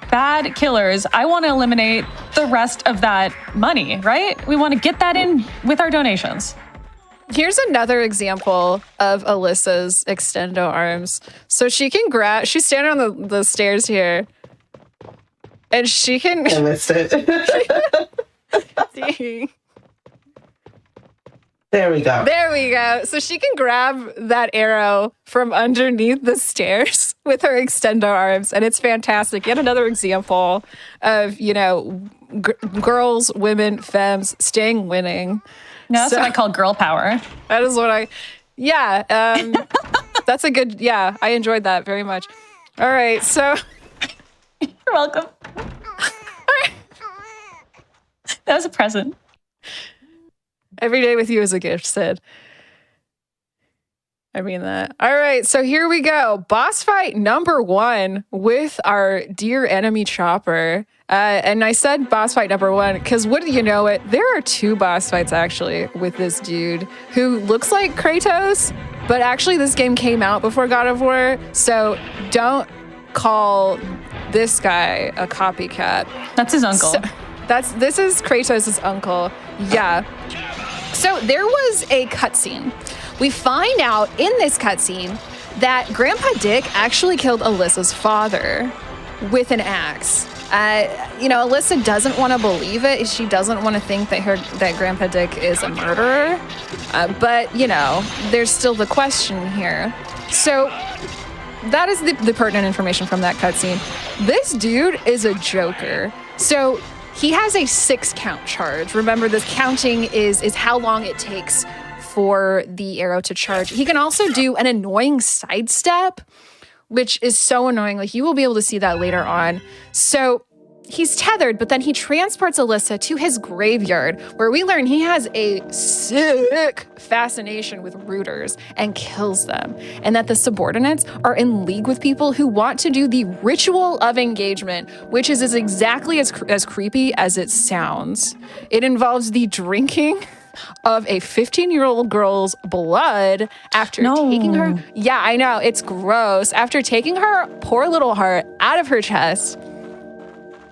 bad killers. I want to eliminate the rest of that money, right? We want to get that in with our donations. Here's another example of Alyssa's extendo arms. So she can grab, she's standing on the stairs here. And she can... I missed it. There we go. There we go. So she can grab that arrow from underneath the stairs with her extendo arms, and it's fantastic. Yet another example of, girls, women, femmes staying winning. No, that's what I call girl power. That is what that's a good, I enjoyed that very much. All right, so. You're welcome. That was a present. Every day with you is a gift, Sid. I mean that. All right, so here we go. Boss fight number 1 with our dear enemy Chopper. And I said boss fight number 1 because wouldn't you know it, there are 2 boss fights actually with this dude who looks like Kratos, but actually this game came out before God of War, so don't call this guy a copycat. That's his uncle. This is Kratos' uncle. Yeah. So there was a cutscene. We find out in this cutscene that Grandpa Dick actually killed Alyssa's father with an axe. Alyssa doesn't want to believe it. She doesn't want to think that Grandpa Dick is a murderer. But there's still the question here. So that is the pertinent information from that cutscene. This dude is a joker. So he has a 6 count charge. Remember, this counting is how long it takes for the arrow to charge. He can also do an annoying sidestep, which is so annoying. Like, you will be able to see that later on. So he's tethered, but then he transports Alyssa to his graveyard, where we learn he has a sick fascination with rooters and kills them, and that the subordinates are in league with people who want to do the ritual of engagement, which is exactly as creepy as it sounds. It involves the drinking of a 15-year-old girl's blood after taking her... Yeah, I know, it's gross. After taking her poor little heart out of her chest.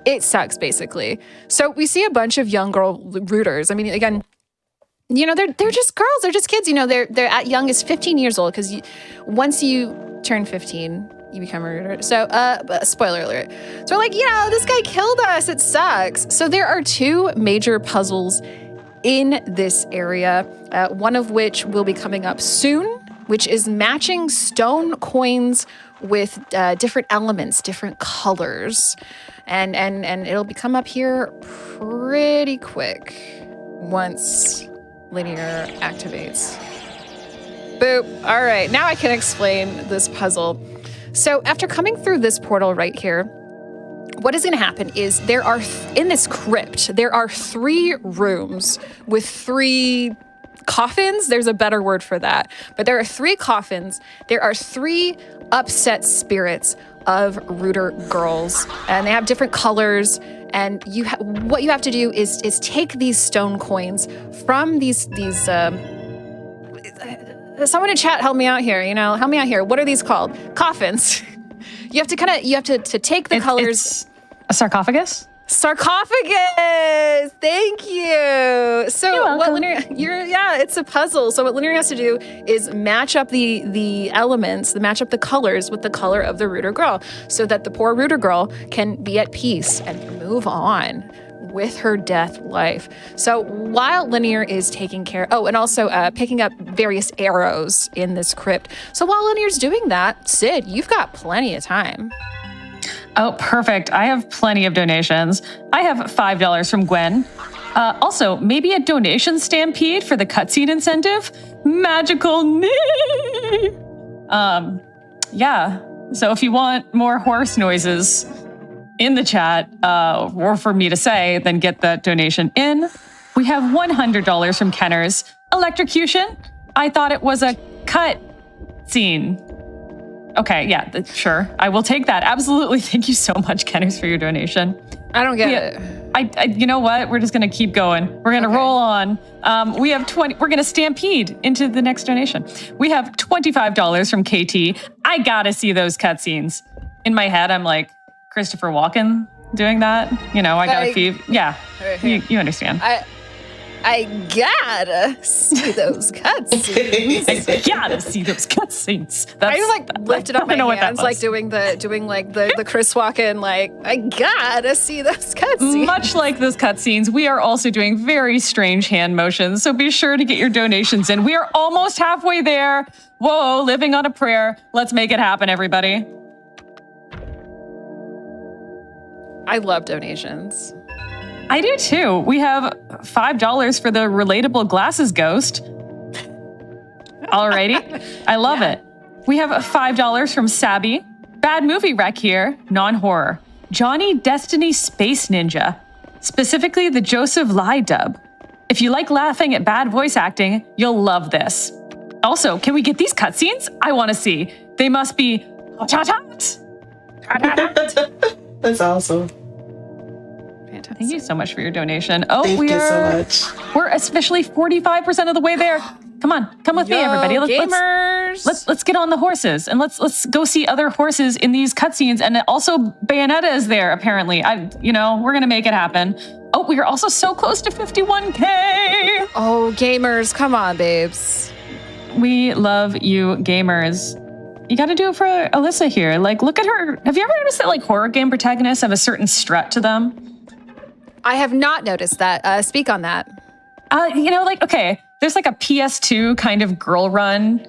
It sucks, basically. So we see a bunch of young girl rooters. I mean, again, they're just girls. They're just kids. They're at youngest 15 years old, because once you turn 15, you become a rooter. So, spoiler alert. So we're like, this guy killed us. It sucks. So there are 2 major puzzles in this area, one of which will be coming up soon, which is matching stone coins with different elements, different colors. And it'll come up here pretty quick once Linear activates. Boop. All right, now I can explain this puzzle. So after coming through this portal right here, what is going to happen is there are, in this crypt, there are 3 rooms with 3 coffins. There's a better word for that. But there are 3 coffins. There are 3 upset spirits of rooter girls, and they have different colors. And what you have to do is take these stone coins from these. Someone in chat, help me out here. Help me out here. What are these called? Coffins. You have to take the colors. It's a sarcophagus? Sarcophagus. Thank you. So what Linear? It's a puzzle. So what Linear has to do is match up the elements, match up the colors with the color of the rooter girl, so that the poor rooter girl can be at peace and move on with her death life. So while Linear is taking care, and also picking up various arrows in this crypt. So while Linear's doing that, Sid, you've got plenty of time. Oh, perfect. I have plenty of donations. I have $5 from Gwen. Also, maybe a donation stampede for the cutscene incentive? Magical. Yeah. So if you want more horse noises in the chat, or for me to say, then get that donation in. We have $100 from Kenners. Electrocution? I thought it was a cut scene. Okay, yeah, sure. I will take that. Absolutely. Thank you so much, Kenners, for your donation. I don't get it. You know what? We're just going to keep going. We're going to roll on. We have 20. We're going to stampede into the next donation. We have $25 from KT. I got to see those cutscenes. In my head, I'm like Christopher Walken doing that. I got to see. Yeah, you understand. I gotta see those cutscenes. I gotta see those cutscenes. I lifted up my hands, doing the Chris Walken, I gotta see those cutscenes. Much like those cutscenes, we are also doing very strange hand motions, so be sure to get your donations in. We are almost halfway there. Whoa, living on a prayer. Let's make it happen, everybody. I love donations. I do too. We have $5 for the relatable glasses ghost. Alrighty. I love it. We have $5 from Sabby. Bad movie rec here, non-horror. Johnny Destiny Space Ninja. Specifically the Joseph Lai dub. If you like laughing at bad voice acting, you'll love this. Also, can we get these cutscenes? I want to see. They must be hot. That's awesome. Fantastic. Thank you so much for your donation. Thank you so much. We're officially 45% of the way there. Come on, come with me, everybody. Let's get on the horses and let's go see other horses in these cutscenes. And also, Bayonetta is there apparently. We're gonna make it happen. Oh, we are also so close to 51K. Oh, gamers, come on, babes. We love you, gamers. You got to do it for Alyssa here. Look at her. Have you ever noticed that horror game protagonists have a certain strut to them? I have not noticed that. Speak on that. Okay, there's a PS2 kind of girl run.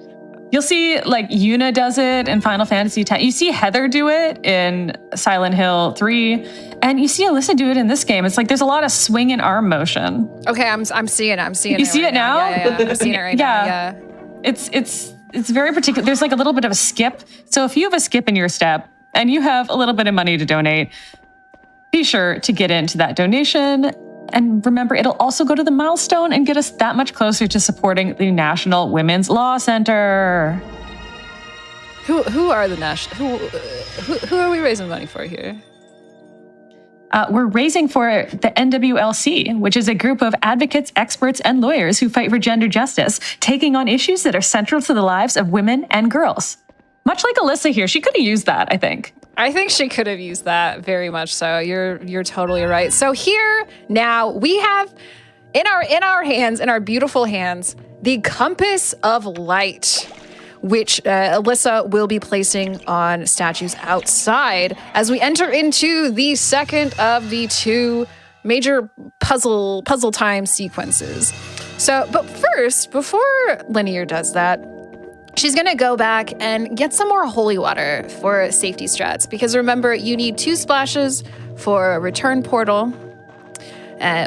You'll see Yuna does it in Final Fantasy X. You see Heather do it in Silent Hill 3. And you see Alyssa do it in this game. It's there's a lot of swing and arm motion. Okay, I'm seeing it. You see it now? Yeah. I'm seeing it right now. Yeah. It's very particular. There's a little bit of a skip. So if you have a skip in your step and you have a little bit of money to donate, be sure to get into that donation. And remember, it'll also go to the milestone and get us that much closer to supporting the National Women's Law Center. Who are the national? Who are we raising money for here? We're raising for the NWLC, which is a group of advocates, experts, and lawyers who fight for gender justice, taking on issues that are central to the lives of women and girls. Much like Alyssa here, she could have used that, I think. I think she could have used that very much so. You're totally right. So here now we have in our hands, in our beautiful hands, the Compass of Light, which Alyssa will be placing on statues outside as we enter into the second of the two major puzzle time sequences. So, but first, before Linear does that, she's going to go back and get some more holy water for safety strats, because remember, you need 2 splashes for a return portal.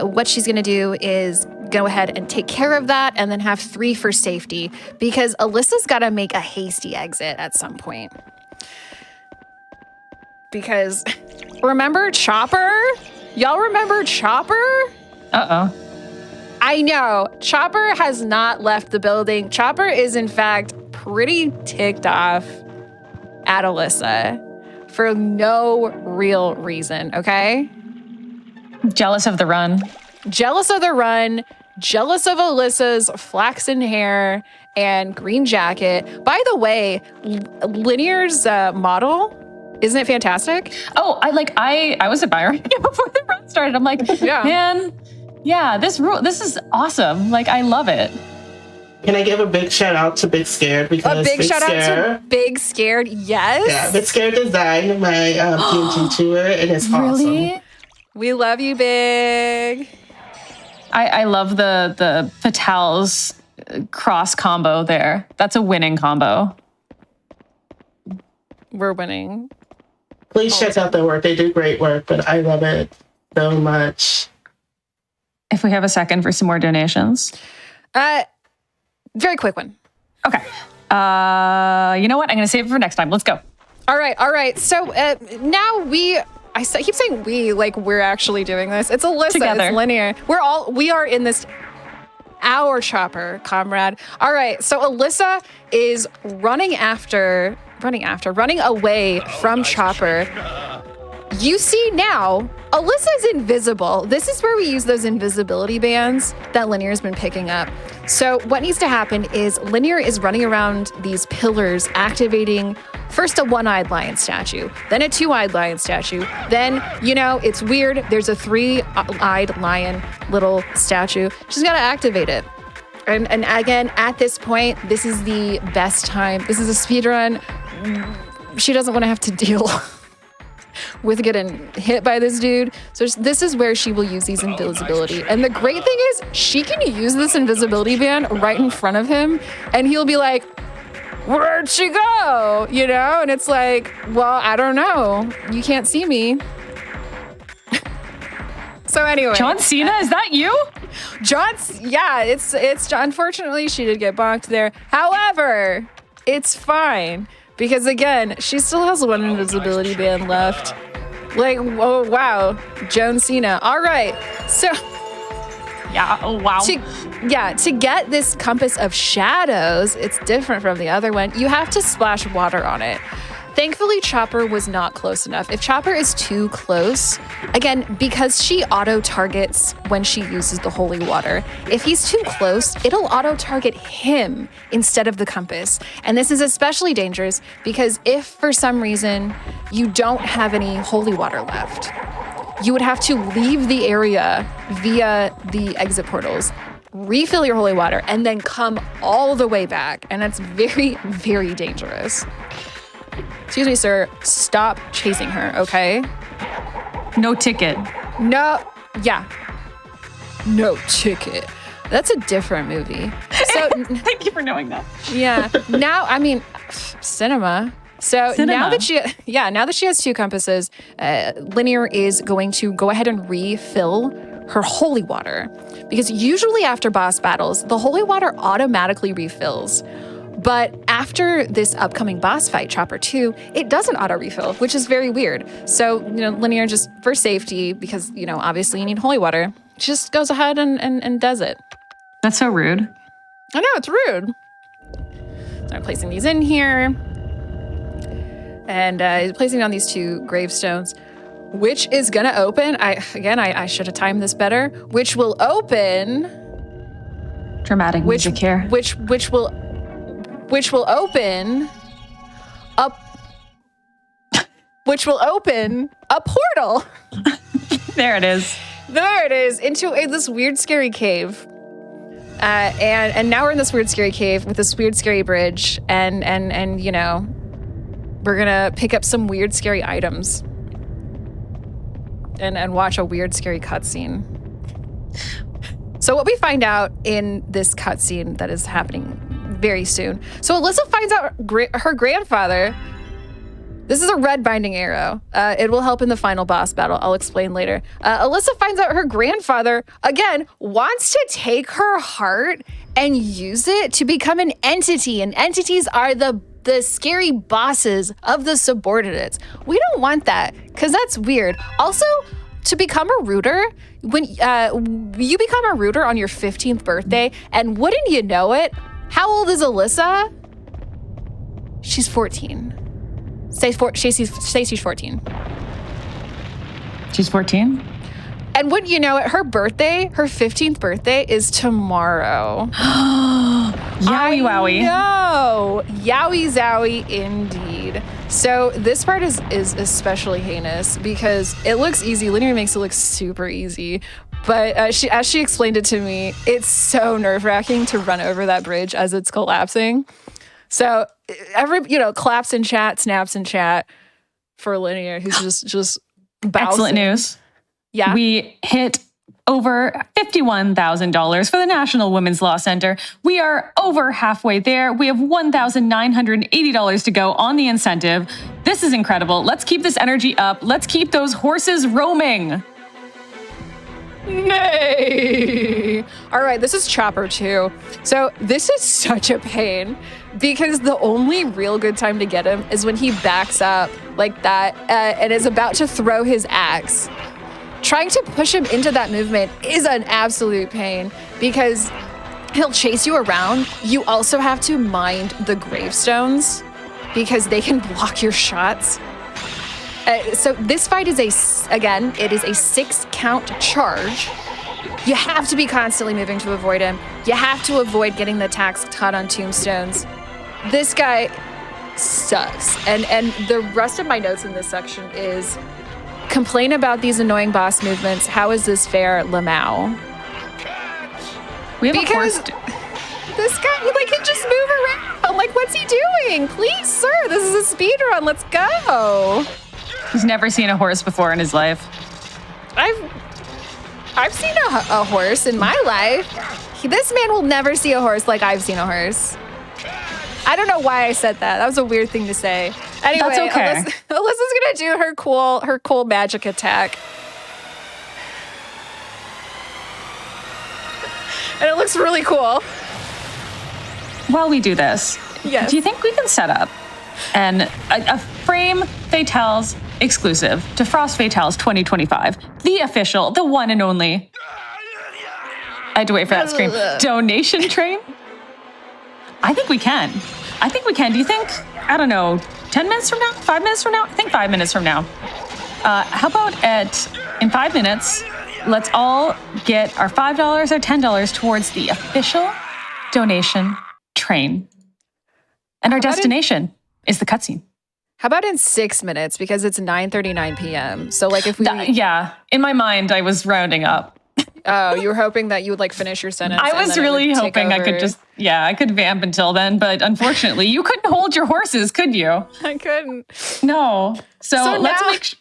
What she's going to do is go ahead and take care of that and then have 3 for safety, because Alyssa's got to make a hasty exit at some point. Because remember Chopper? Y'all remember Chopper? Uh-oh. I know. Chopper has not left the building. Chopper is, in fact, pretty ticked off at Alyssa for no real reason, okay? Jealous of the run. Jealous of the run, jealous of Alyssa's flaxen hair and green jacket. By the way, Linear's model, isn't it fantastic? Oh, I was admiring it before the run started. I'm like, Yeah. man, yeah, this is awesome. Like, I love it. Can I give a big shout out to Big Scared? Because A big shout out to Big Scared, yes. Yeah, Big Scared designed my PNG tour, and it's awesome. We love you, Big. I love the Fatals cross combo there. That's a winning combo. We're winning. Please check out their work. They do great work, but I love it so much. If we have a second for some more donations. Very quick one. Okay. You know what? I'm going to save it for next time. Let's go. All right. So now I keep saying we, like we're actually doing this. It's Alyssa, Together. It's Linear. We are in this, our chopper, comrade. All right, so Alyssa is running away from Chopper. You see now, Alyssa's invisible. This is where we use those invisibility bands that Linear's been picking up. So what needs to happen is Linear is running around these pillars, activating first a one-eyed lion statue, then a two-eyed lion statue, then, it's weird, there's a three-eyed lion little statue. She's got to activate it. And again, at this point, this is the best time. This is a speed run. She doesn't want to have to deal with getting hit by this dude. So this is where she will use these invisibility. And the great thing is she can use this invisibility band right in front of him and he'll be like, where'd she go? And it's like, well, I don't know. You can't see me. So anyway. John Cena, is that you? It's unfortunately she did get bonked there. However, it's fine. Because again, she still has one invisibility band left. Like, oh wow, John Cena. All right, so yeah, oh wow. To get this compass of shadows, it's different from the other one. You have to splash water on it. Thankfully, Chopper was not close enough. If Chopper is too close, again, because she auto-targets when she uses the holy water, if he's too close, it'll auto-target him instead of the compass. And this is especially dangerous because if for some reason you don't have any holy water left, you would have to leave the area via the exit portals, refill your holy water, and then come all the way back. And that's very, very dangerous. Excuse me, sir. Stop chasing her, okay? No ticket. No ticket. That's a different movie. So thank you for knowing that. Yeah. Now, cinema. So now that she has two compasses, Linear is going to go ahead and refill her holy water. Because usually after boss battles, the holy water automatically refills. But after this upcoming boss fight, Chopper 2, it doesn't auto-refill, which is very weird. So, Linear just, for safety, because, obviously you need holy water, just goes ahead and does it. That's so rude. I know, it's rude. So I'm placing these in here. And placing down these two gravestones, which is going to open. I should have timed this better. Which will open... Dramatic music here. Which will open a portal. There it is. Into this weird, scary cave. And now we're in this weird, scary cave with this weird, scary bridge. And we're gonna pick up some weird, scary items. And watch a weird, scary cutscene. So what we find out in this cutscene that is happening very soon. So Alyssa finds out her grandfather. This is a red binding arrow. It will help in the final boss battle. I'll explain later. Alyssa finds out her grandfather, again, wants to take her heart and use it to become an entity. And entities are the scary bosses of the subordinates. We don't want that because that's weird. Also, to become a rooter, when you become a rooter on your 15th birthday, and wouldn't you know it, how old is Alyssa? She's 14. Stacey's 14. She's 14? And wouldn't you know it, her 15th birthday is tomorrow. Yowie wowie. No, yowie zowie indeed. So this part is especially heinous because it looks easy. Linear makes it look super easy. But as she explained it to me, it's so nerve-wracking to run over that bridge as it's collapsing. So claps in chat, snaps in chat for Linear, who's just bouncing. Excellent news. Yeah. We hit over $51,000 for the National Women's Law Center. We are over halfway there. We have $1,980 to go on the incentive. This is incredible. Let's keep this energy up. Let's keep those horses roaming. Nay. All right, this is Chopper 2. So this is such a pain because the only real good time to get him is when he backs up like that and is about to throw his axe. Trying to push him into that movement is an absolute pain because he'll chase you around. You also have to mind the gravestones because they can block your shots. So this fight is it is a 6-count charge. You have to be constantly moving to avoid him. You have to avoid getting the attacks caught on tombstones. This guy sucks. And the rest of my notes in this section is complain about these annoying boss movements. How is this fair, Lamau? We have because this guy can just move around. Like, what's he doing? Please, sir, this is a speed run. Let's go. He's never seen a horse before in his life. I've seen a horse in my life. This man will never see a horse like I've seen a horse. I don't know why I said that. That was a weird thing to say. Anyway, that's okay. Alyssa's gonna do her cool magic attack. And it looks really cool. While we do this, yes. Do you think we can set up a Frame Fatales exclusive to Frost Fatales 2025, the official, the one and only, I had to wait for that scream, donation train? I think we can. Do you think, I don't know, 10 minutes from now? 5 minutes from now? I think 5 minutes from now. How about in 5 minutes, let's all get our $5 or $10 towards the official donation train. And our destination is the cutscene. How about in 6 minutes? Because it's 9:39 p.m. So if we... Yeah, in my mind, I was rounding up. Oh, you were hoping that you would finish your sentence. I was really hoping I could I could vamp until then, but unfortunately, you couldn't hold your horses, could you? I couldn't. No. So let's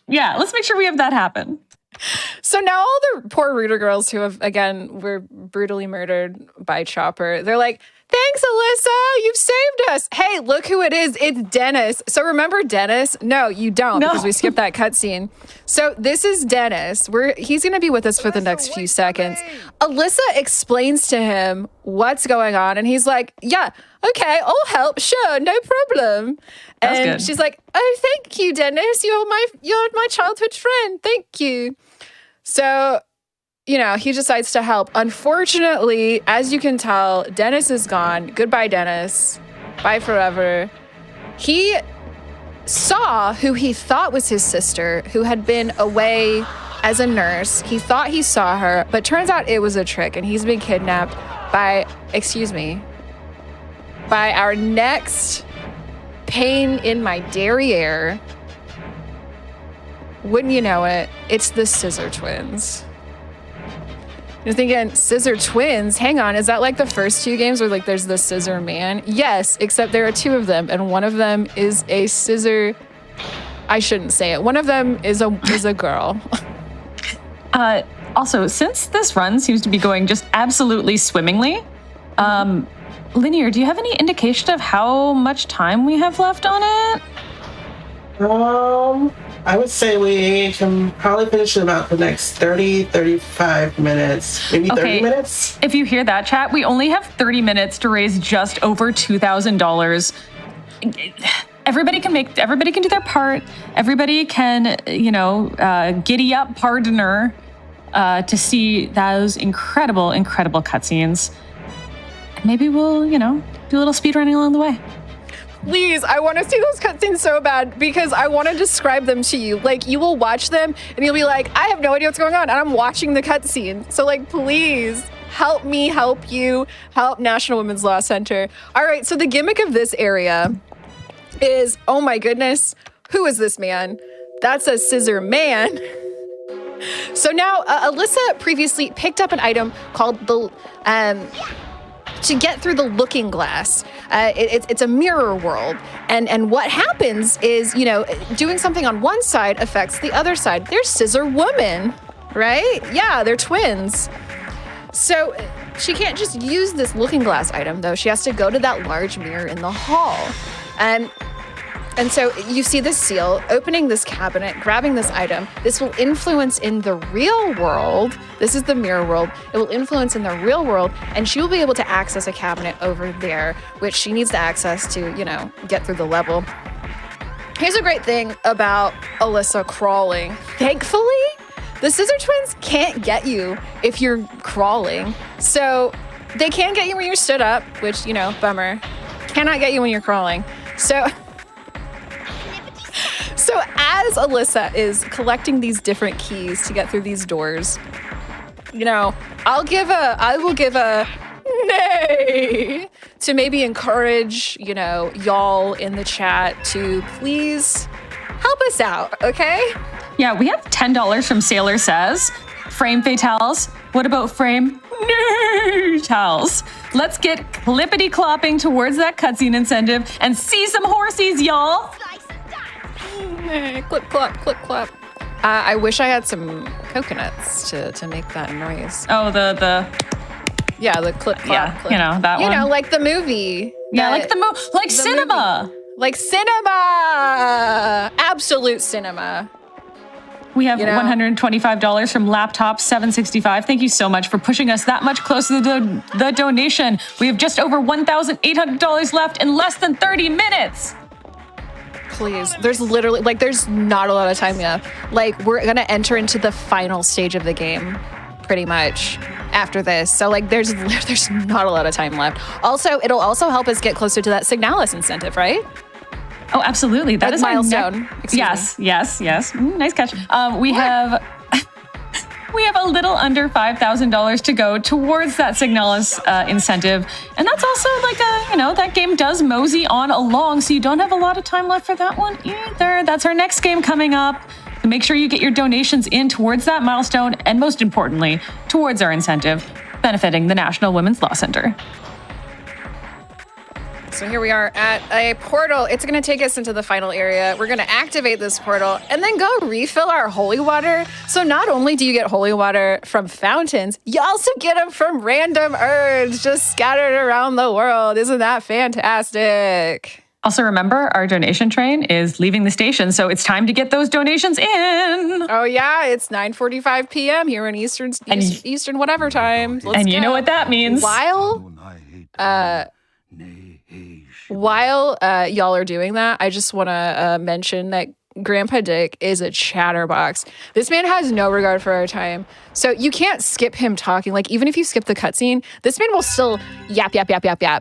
make sure we have that happen. So now all the poor Rooter girls who were brutally murdered by Chopper, they're like, thanks, Alyssa, you've saved us. Hey, look who it is. It's Dennis. So remember Dennis? No, you don't, because we skipped that cutscene. So this is Dennis. He's going to be with us for the next few seconds. Alyssa explains to him what's going on, and he's like, yeah, okay, I'll help. Sure, no problem. That's and good. she's like, oh, thank you, Dennis. You're my childhood friend. Thank you. So, he decides to help. Unfortunately, as you can tell, Dennis is gone. Goodbye, Dennis. Bye forever. He saw who he thought was his sister, who had been away as a nurse. He thought he saw her, but turns out it was a trick, and he's been kidnapped by our next pain in my derriere. Wouldn't you know it, it's the Scissor Twins. You're thinking, Scissor Twins? Hang on, is that like the first two games where there's the Scissor Man? Yes, except there are two of them, and one of them is a scissor... I shouldn't say it. One of them is a girl. Also, since this run seems to be going just absolutely swimmingly, Linear, do you have any indication of how much time we have left on it? I would say we can probably finish in about the next 30, 35 minutes, maybe 30 minutes. If you hear that, chat, we only have 30 minutes to raise just over $2,000. Everybody can do their part. Everybody can, giddy up Pardoner to see those incredible, incredible cutscenes. Maybe we'll, do a little speedrunning along the way. Please, I want to see those cutscenes so bad because I want to describe them to you. Like, you will watch them and you'll be like, I have no idea what's going on, and I'm watching the cutscene. So, like, please help me help you, help National Women's Law Center. All right, so the gimmick of this area is, oh my goodness, who is this man? That's a scissor man. So now, Alyssa previously picked up an item called the, to get through the looking glass. It's a mirror world. And what happens is, you know, doing something on one side affects the other side. They're scissor women, right? Yeah, they're twins. So she can't just use this looking glass item, though. She has to go to that large mirror in the hall. And so you see this seal, opening this cabinet, grabbing this item. This will influence in the real world. This is the mirror world. It will influence in the real world, and she will be able to access a cabinet over there, which she needs to access to, you know, get through the level. Here's a great thing about Alyssa crawling. Thankfully, the Scissor Twins can't get you if you're crawling. So they can get you when you're stood up, which, you know, bummer. Cannot get you when you're crawling. So as Alyssa is collecting these different keys to get through these doors, you know, I will give a nay to maybe encourage, you know, y'all in the chat to please help us out, okay? Yeah, we have $10 from Sailor Says. Frame fatales. What about frame natals? Let's get clippity clopping towards that cutscene incentive and see some horsies, y'all. Clip clop, clip clop. I wish I had some coconuts to make that noise. Oh, the yeah, the clip clop. Yeah, clip. you know that you one. You know, like the movie. Yeah, like like cinema. Movie. Like cinema. Absolute cinema. We have $125 from Laptop 765. Thank you so much for pushing us that much closer to the donation. We have just over $1,800 left in less than 30 minutes. Please, there's literally, like, there's not a lot of time left. Like, we're gonna enter into the final stage of the game, pretty much, after this. So, like, there's not a lot of time left. Also, it'll also help us get closer to that Signalis incentive, right? Oh, absolutely. That is milestone. Yes. Nice catch. We have a little under $5,000 to go towards that Signalis incentive. And that's also like that game does mosey on along, so you don't have a lot of time left for that one either. That's our next game coming up. So make sure you get your donations in towards that milestone, and most importantly, towards our incentive, benefiting the National Women's Law Center. So here we are at a portal. It's going to take us into the final area. We're going to activate this portal and then go refill our holy water. So not only do you get holy water from fountains, you also get them from random urns just scattered around the world. Isn't that fantastic? Also remember, our donation train is leaving the station, so it's time to get those donations in. Oh yeah, it's 9:45 p.m. here in Eastern whatever time. And you know what that means. While y'all are doing that, I just want to mention that Grandpa Dick is a chatterbox. This man has no regard for our time. So you can't skip him talking. Like, even if you skip the cutscene, this man will still yap.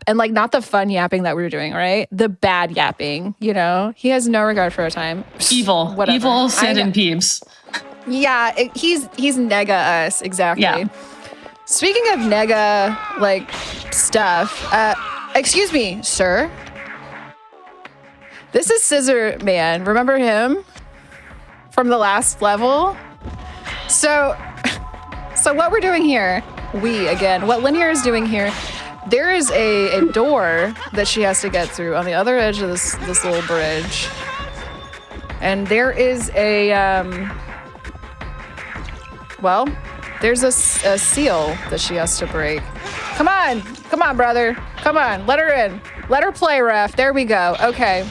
And, like, not the fun yapping that we're doing, right? The bad yapping, you know? He has no regard for our time. Evil Sid and Peebs. Yeah, he's nega us, exactly. Yeah. Speaking of nega, like, stuff, excuse me, sir. This is Scissor Man. Remember him from the last level? So what we're doing here, what Linear is doing here, there is a door that she has to get through on the other edge of this little bridge. And there is there's a seal that she has to break. Come on, brother. Come on, let her in. Let her play, ref. There we go. Okay.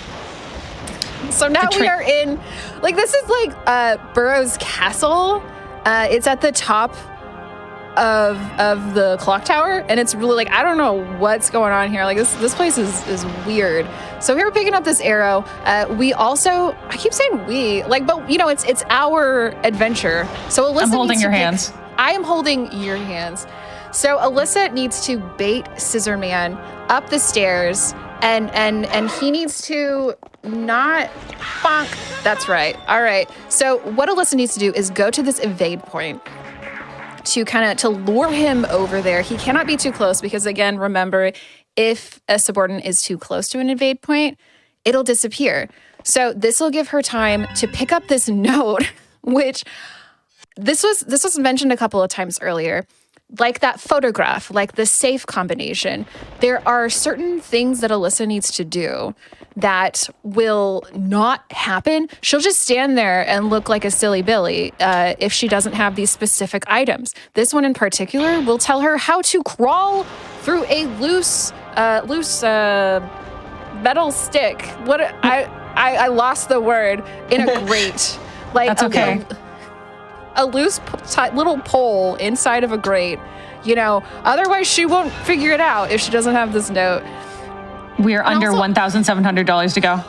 So now we are in, like, this is like Burroughs Castle. It's at the top of the clock tower, and it's really, like, I don't know what's going on here. Like, this place is weird. So here we're picking up this arrow. We also, I keep saying we, like, but you know, it's our adventure. So Alyssa, I'm holding your hands. I am holding your hands. So Alyssa needs to bait Scissor Man up the stairs and he needs to not bonk. That's right. All right. So what Alyssa needs to do is go to this evade point to lure him over there. He cannot be too close because, again, remember, if a subordinate is too close to an evade point, it'll disappear. So this will give her time to pick up this note, which this was mentioned a couple of times earlier. Like that photograph, like the safe combination. There are certain things that Alyssa needs to do that will not happen. She'll just stand there and look like a silly Billy if she doesn't have these specific items. This one in particular will tell her how to crawl through a loose metal stick. I lost the word in a grate. Like That's okay. A loose little pole inside of a grate, otherwise she won't figure it out if she doesn't have this note. We are under $1,700 to go.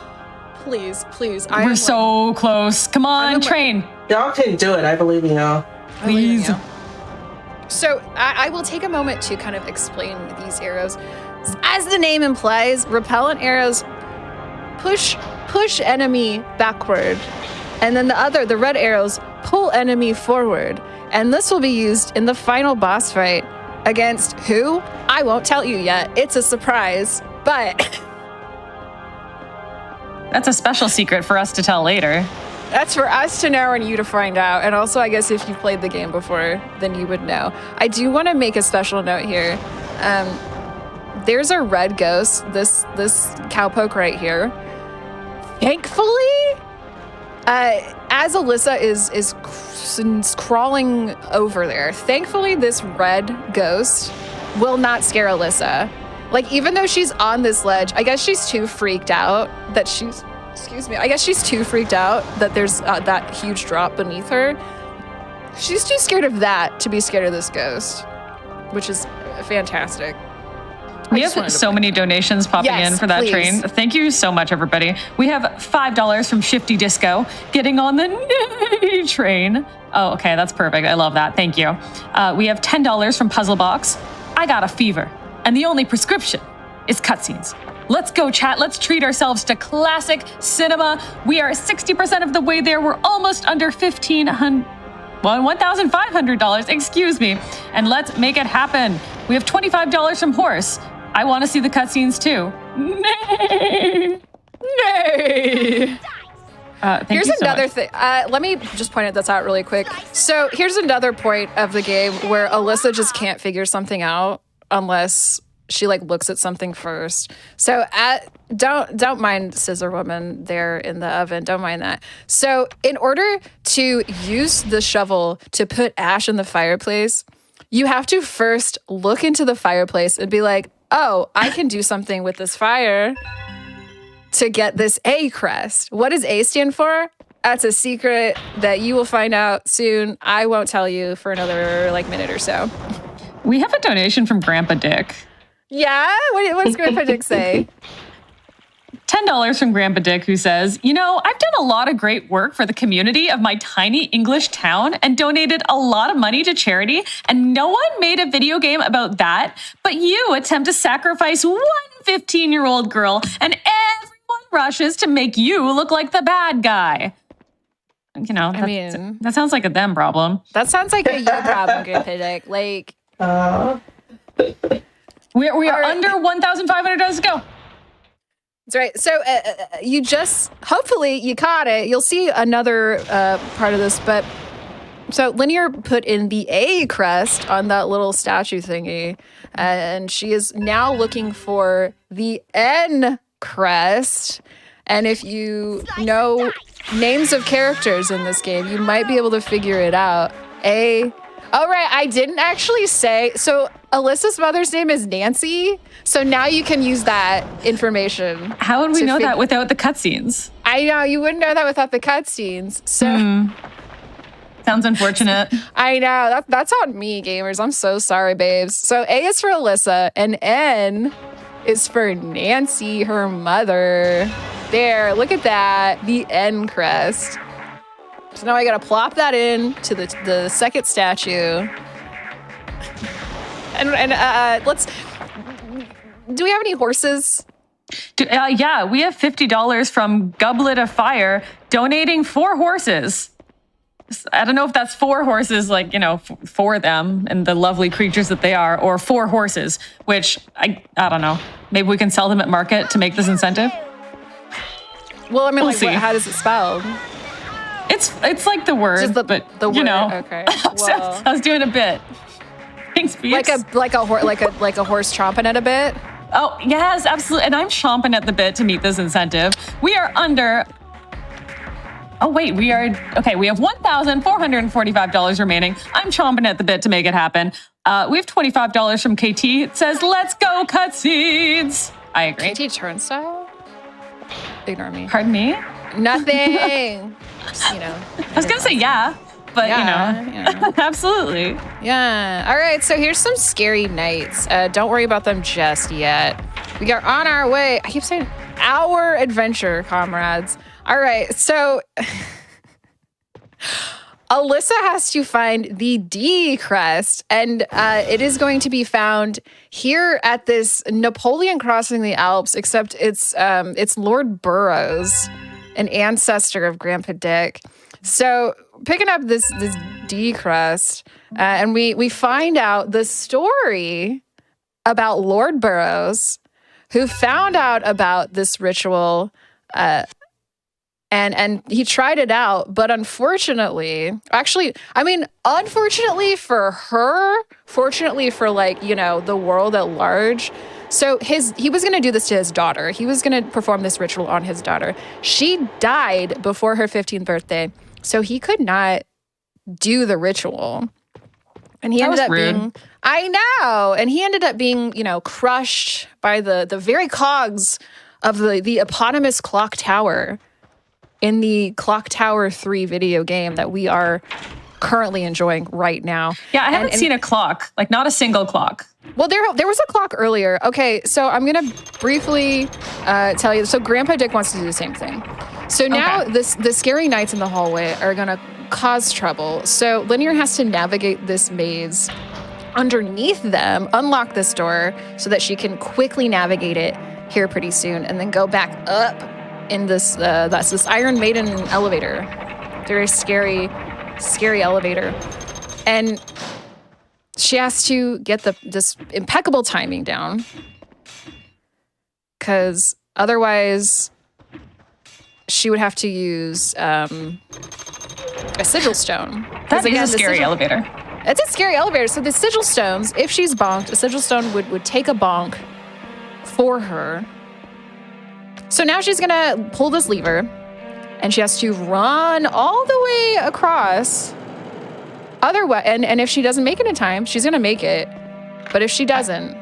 Please. We're so close. Come on, train. Y'all can do it. I believe in y'all. Please. So I will take a moment to kind of explain these arrows. As the name implies, repellent arrows push enemy backward. And then the red arrows pull enemy forward. And this will be used in the final boss fight against who? I won't tell you yet. It's a surprise. But That's a special secret for us to tell later. that's for us to know and you to find out. And also, I guess if you've played the game before, then you would know. I do want to make a special note here. There's a red ghost, this cowpoke right here. Thankfully, as Alyssa is crawling over there, thankfully this red ghost will not scare Alyssa. Like, even though she's on this ledge, I guess she's too freaked out that there's that huge drop beneath her. She's too scared of that to be scared of this ghost, which is fantastic. We have so many donations popping in for that please. train. Thank you so much, everybody. We have $5 from Shifty Disco getting on the nay train. Oh, okay, that's perfect. I love that. Thank you. We have $10 from Puzzlebox. I got a fever, and the only prescription is cutscenes. Let's go, chat. Let's treat ourselves to classic cinema. We are 60% of the way there. We're almost under $1,500. Excuse me. And let's make it happen. We have $25 from Horse. I want to see the cutscenes too. Nay. Here's another thing. Let me just point this out really quick. So here's another point of the game where Alyssa just can't figure something out unless she looks at something first. So don't mind Scissor Woman there in the oven. Don't mind that. So in order to use the shovel to put ash in the fireplace, you have to first look into the fireplace and be like, oh, I can do something with this fire to get this A crest. What does A stand for? That's a secret that you will find out soon. I won't tell you for another minute or so. We have a donation from Grandpa Dick. Yeah? What does Grandpa Dick say? $10 from Grandpa Dick, who says, I've done a lot of great work for the community of my tiny English town and donated a lot of money to charity, and no one made a video game about that, but you attempt to sacrifice one 15-year-old girl, and everyone rushes to make you look like the bad guy. That sounds like a them problem. That sounds like a you problem, Grandpa Dick. We are under $1,500 to go. That's right. So you hopefully you caught it. You'll see another part of this, but so Linear put in the A crest on that little statue thingy, and she is now looking for the N crest. And if you know names of characters in this game, you might be able to figure it out. Oh, right. I didn't actually say. So Alyssa's mother's name is Nancy. So now you can use that information. How would we know that without the cutscenes? I know. You wouldn't know that without the cutscenes. So sounds unfortunate. I know. That's on me, gamers. I'm so sorry, babes. So A is for Alyssa, and N is for Nancy, her mother. There. Look at that. The N crest. So now I gotta plop that in to the second statue. And let's. Do we have any horses? Yeah, we have $50 from Goblet of Fire donating 4 horses. I don't know if that's 4 horses, like, for them and the lovely creatures that they are, or 4 horses, which I don't know. Maybe we can sell them at market to make this incentive. Well, I mean, We'll see. how does it spell? It's like the word, Just the but word. Okay. I was doing a bit. Thanks, Beeps. Like a horse chomping at a bit. Oh yes, absolutely. And I'm chomping at the bit to meet this incentive. We are under. Oh wait, we have $1,445 remaining. I'm chomping at the bit to make it happen. We have $25 from KT. It says, "Let's go cutscenes." I agree. KT Turnstile. Ignore me. Pardon me? Nothing. Just, I was gonna say yeah, but absolutely. Yeah. All right. So here's some scary nights. Don't worry about them just yet. We are on our way. I keep saying our adventure, comrades. All right. So Alyssa has to find the D crest, and it is going to be found here at this Napoleon crossing the Alps. Except it's Lord Burroughs, an ancestor of Grandpa Dick. So picking up this D crest, and we find out the story about Lord Burroughs, who found out about this ritual, and he tried it out, but unfortunately for her, fortunately for the world at large. So he was going to do this to his daughter. He was going to perform this ritual on his daughter. She died before her 15th birthday. So he could not do the ritual. And he ended up being, I know. And he ended up being, crushed by the very cogs of the eponymous clock tower in the Clock Tower 3 video game that we are currently enjoying right now. Yeah, I haven't seen a clock, not a single clock. Well, there was a clock earlier. Okay, so I'm going to briefly tell you. So Grandpa Dick wants to do the same thing. So now the scary nights in the hallway are going to cause trouble. So Linear has to navigate this maze underneath them, unlock this door so that she can quickly navigate it here pretty soon, and then go back up in this Iron Maiden elevator. Very scary elevator. And she has to get this impeccable timing down, because otherwise she would have to use a sigil stone. That is a scary elevator. It's a scary elevator. So the sigil stones, if she's bonked, a sigil stone would take a bonk for her. So now she's going to pull this lever, and she has to run all the way across. Otherwise, and if she doesn't make it in time, she's going to make it. But if she doesn't,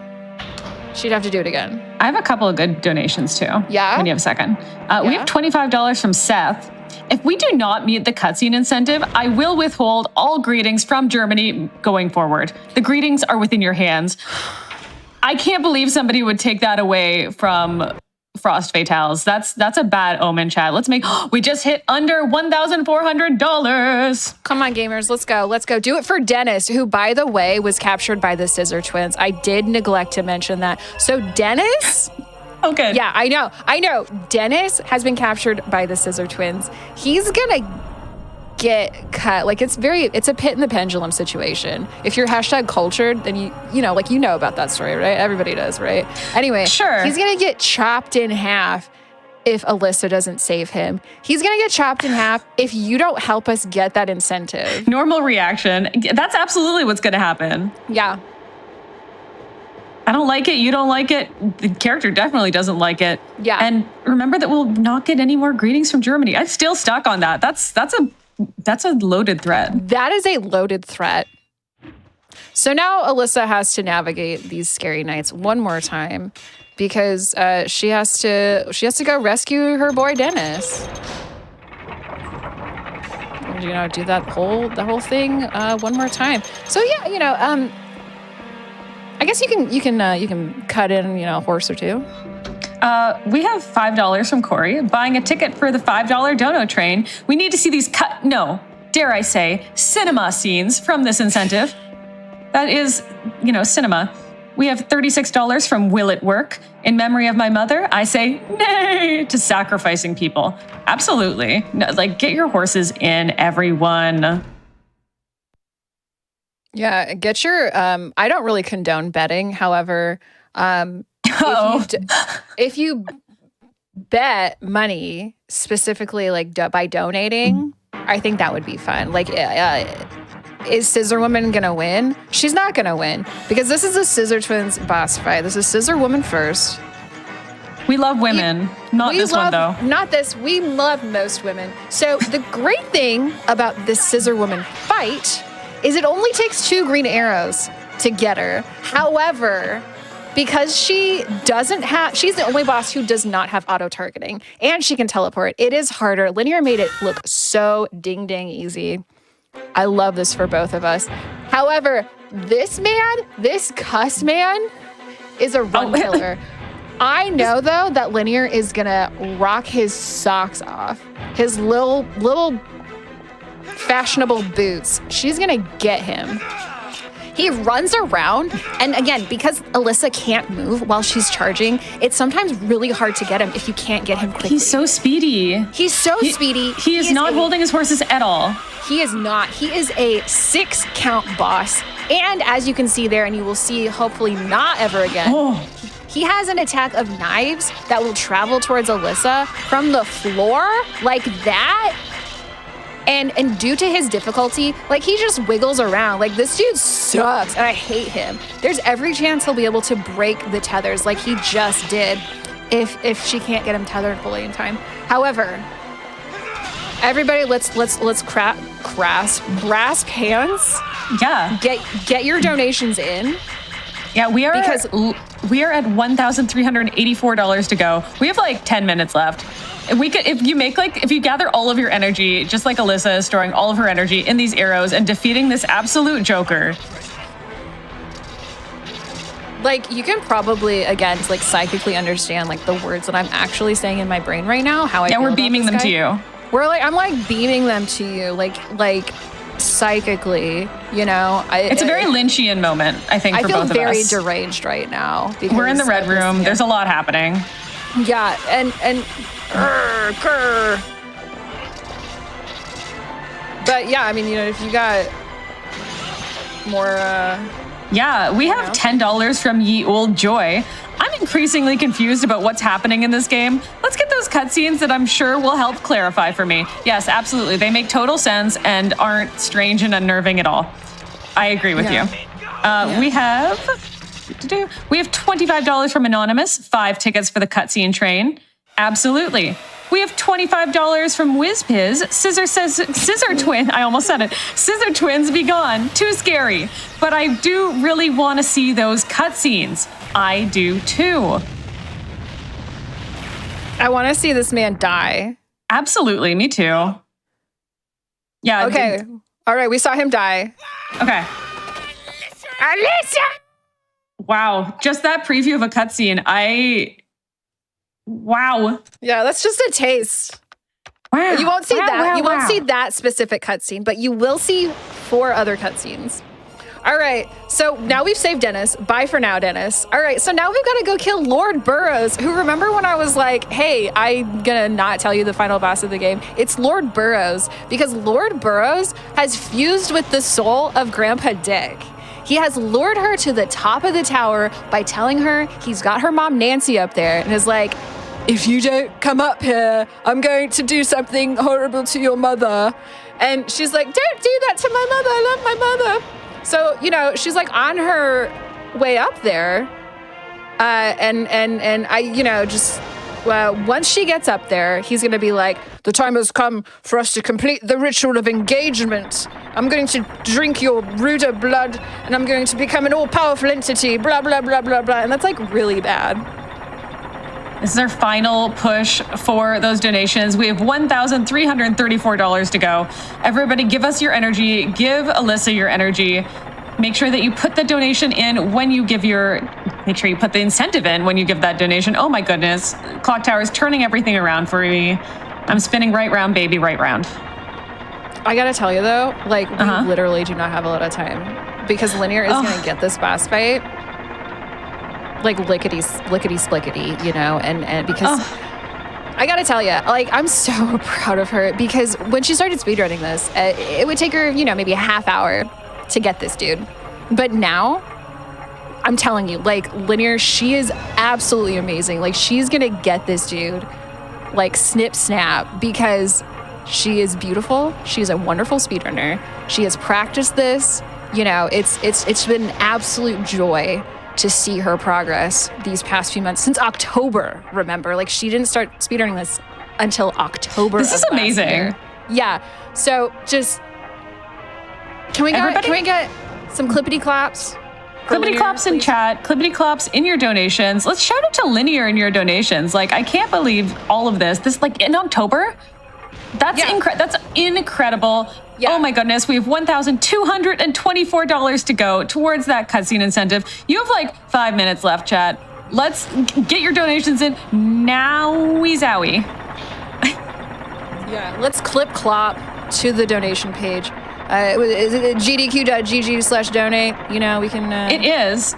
she'd have to do it again. I have a couple of good donations too. Yeah? When you have a second. We have $25 from Seth. If we do not meet the cutscene incentive, I will withhold all greetings from Germany going forward. The greetings are within your hands. I can't believe somebody would take that away from Frost Fatales. That's a bad omen, Chad. We just hit under $1,400. Come on, gamers, let's go. Do it for Dennis, who, by the way, was captured by the Scissor Twins. I did neglect to mention that. So Dennis... Oh, good. Yeah, I know. Dennis has been captured by the Scissor Twins. He's gonna get cut. It's a pit in the pendulum situation. If you're #cultured, then you know about that story, right? Everybody does, right? Anyway, sure. He's gonna get chopped in half if Alyssa doesn't save him. He's gonna get chopped in half if you don't help us get that incentive. Normal reaction. That's absolutely what's gonna happen. Yeah. I don't like it. You don't like it. The character definitely doesn't like it. Yeah. And remember that we'll not get any more greetings from Germany. I'm still stuck on that. That's a loaded threat. That is a loaded threat. So now Alyssa has to navigate these scary nights one more time, because she has to go rescue her boy Dennis. And, do that whole thing one more time. So yeah, I guess you can cut in a horse or two. We have $5 from Corey, buying a ticket for the $5 dono train. We need to see these dare I say, cinema scenes from this incentive. That is, cinema. We have $36 from Will It Work? In memory of my mother, I say nay to sacrificing people. Absolutely. No, like, get your horses in, everyone. Yeah, get your I don't really condone betting. However, if you bet money specifically like by donating, I think that would be fun. Like is Scissor Woman gonna win? She's not gonna win because this is a Scissor Twins boss fight. This is Scissor Woman first. We love women. Not this one, though. Not this. We love most women. So the great thing about this Scissor Woman fight is it only takes 2 green arrows to get her. However, because she's the only boss who does not have auto-targeting, and she can teleport, it is harder. Linear made it look so ding-dang easy. I love this for both of us. However, this cuss man, is a run killer. I know, though, that Linear is going to rock his socks off. His little fashionable boots. She's going to get him. He runs around, and again, because Alyssa can't move while she's charging, it's sometimes really hard to get him if you can't get him quickly. He's so speedy. He's so speedy. He is not holding his horses at all. He is not. He is a 6-count boss. And as you can see there, and you will see hopefully not ever again, he has an attack of knives that will travel towards Alyssa from the floor like that. And due to his difficulty, like, he just wiggles around. Like, this dude sucks, and I hate him. There's every chance he'll be able to break the tethers like he just did if she can't get him tethered fully in time. However, everybody, let's grasp hands. Yeah. Get your donations in. Yeah, we are at $1,384 to go. We have like 10 minutes left. If you gather all of your energy, just like Alyssa is storing all of her energy in these arrows and defeating this absolute joker. Like, you can probably, again, like, psychically understand, like, the words that I'm actually saying in my brain right now, how I feel we're about beaming this them guy. to you. I'm like beaming them to you, like psychically, you know. It's a very Lynchian moment, I think, for both of us. I feel very deranged right now. We're in the red room. There's a lot happening. Yeah, and but yeah, I mean, you know, if you got more yeah, we have $10 from Ye Old Joy. I'm increasingly confused about what's happening in this game. Let's get those cutscenes that I'm sure will help clarify for me. Yes, absolutely. They make total sense and aren't strange and unnerving at all. I agree with you. We have $25 from Anonymous, 5 tickets for the cutscene train. Absolutely. We have $25 from WizPiz. Scissor Twin. I almost said it. Scissor Twins be gone. Too scary. But I do really want to see those cutscenes. I do too. I want to see this man die. Absolutely. Me too. Yeah. Okay. All right. We saw him die. Okay. Alyssa! Wow. Just that preview of a cutscene. Wow. Yeah, that's just a taste. Wow. You won't see that. Wow, you won't see that specific cutscene, but you will see 4 other cutscenes. All right. So now we've saved Dennis. Bye for now, Dennis. All right. So now we've got to go kill Lord Burroughs, who, remember when I was like, hey, I'm going to not tell you the final boss of the game? It's Lord Burroughs, because Lord Burroughs has fused with the soul of Grandpa Dick. He has lured her to the top of the tower by telling her he's got her mom Nancy up there and is like, if you don't come up here, I'm going to do something horrible to your mother. And she's like, don't do that to my mother. I love my mother. So, you know, she's like on her way up there. And I, you know, just, well, once she gets up there, he's going to be like, the time has come for us to complete the ritual of engagement. I'm going to drink your ruder blood, and I'm going to become an all-powerful entity, blah, blah, blah, blah, blah. And that's, like, really bad. This is our final push for those donations. We have $1,334 to go. Everybody, give us your energy. Give Alyssa your energy. Make sure that you put the donation in when you give make sure you put the incentive in when you give that donation. Oh my goodness. Clock Tower is turning everything around for me. I'm spinning right round, baby, right round. I gotta tell you though, like, we literally do not have a lot of time because Linear is gonna get this boss fight. like lickety splickety, you know, and because I gotta tell you, like, I'm so proud of her because when she started speedrunning this, it would take her, you know, maybe a half hour to get this dude. But now, I'm telling you, like, Linear, she is absolutely amazing. Like, she's gonna get this dude, like, snip snap, because she is beautiful. She's a wonderful speedrunner. She has practiced this. You know, it's been an absolute joy to see her progress these past few months, since October, remember? Like, she didn't start speedrunning this until October. This is amazing. Year. Yeah. So just, can we get some clippity claps? Clippity claps in chat, clippity claps in your donations. Let's shout out to Linear in your donations. Like, I can't believe all of this. This, like, in October? That's that's incredible. Yeah. Oh my goodness, we have $1,224 to go towards that cutscene incentive. You have like 5 minutes left, chat. Let's get your donations in now. Zowie. Yeah, let's clip clop to the donation page. Is it gdq.gg/donate? You know, we can. It is.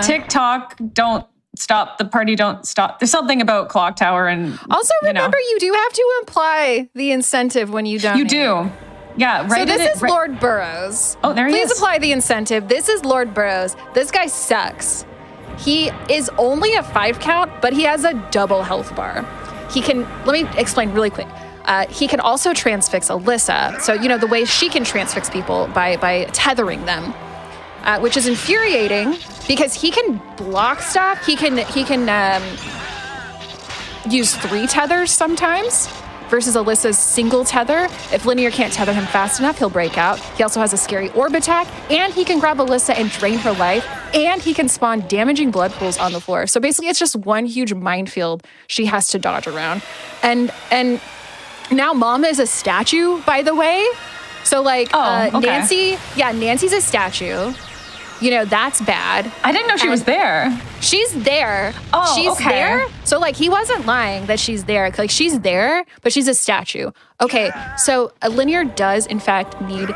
TikTok, don't stop the party, don't stop. There's something about Clock Tower, and also remember, you do have to apply the incentive when you donate. You do. Yeah, right. So this is Lord Burrows. Oh, there he is. Please apply the incentive. This is Lord Burrows. This guy sucks. He is only a 5 count, but he has a double health bar. He can, let me explain really quick. He can also transfix Alyssa. So, you know, the way she can transfix people by tethering them, which is infuriating because he can block stuff. He can use 3 tethers sometimes versus Alyssa's single tether. If Linear can't tether him fast enough, he'll break out. He also has a scary orb attack, and he can grab Alyssa and drain her life, and he can spawn damaging blood pools on the floor. So basically, it's just one huge minefield she has to dodge around. And now Mama is a statue, by the way. So like Nancy, Nancy's a statue. You know, that's bad. I didn't know she was there. She's there. Oh, she's there. So, like, he wasn't lying that she's there. Like, she's there, but she's a statue. Okay, so Linear does, in fact, need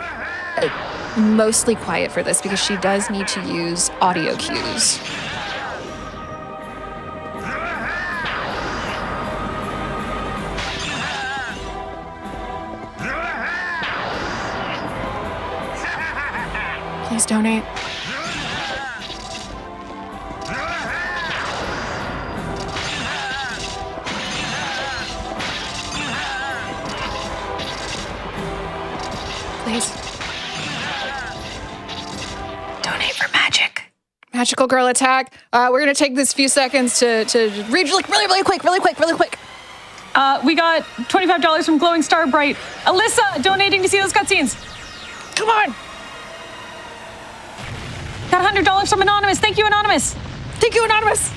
mostly quiet for this because she does need to use audio cues. Please donate. Please. Donate for magic. Magical girl attack. We're going to take this few seconds to read really quick. We got $25 from Glowing Star Bright. Alyssa donating to see those cutscenes. Come on. Got $100 from Anonymous. Thank you, Anonymous. Thank you, Anonymous.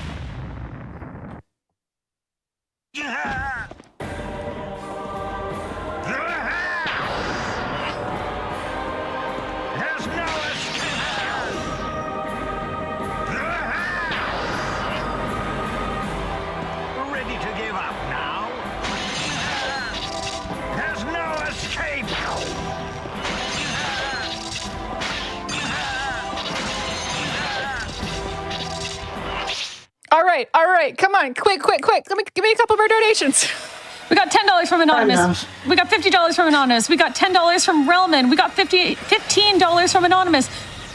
Ready to give up now? There's no escape! All right. Come on, quick. Give me a couple of our donations. We got $10 from Anonymous. We got $50 from Anonymous. We got $10 from Relman. We got $15 from Anonymous.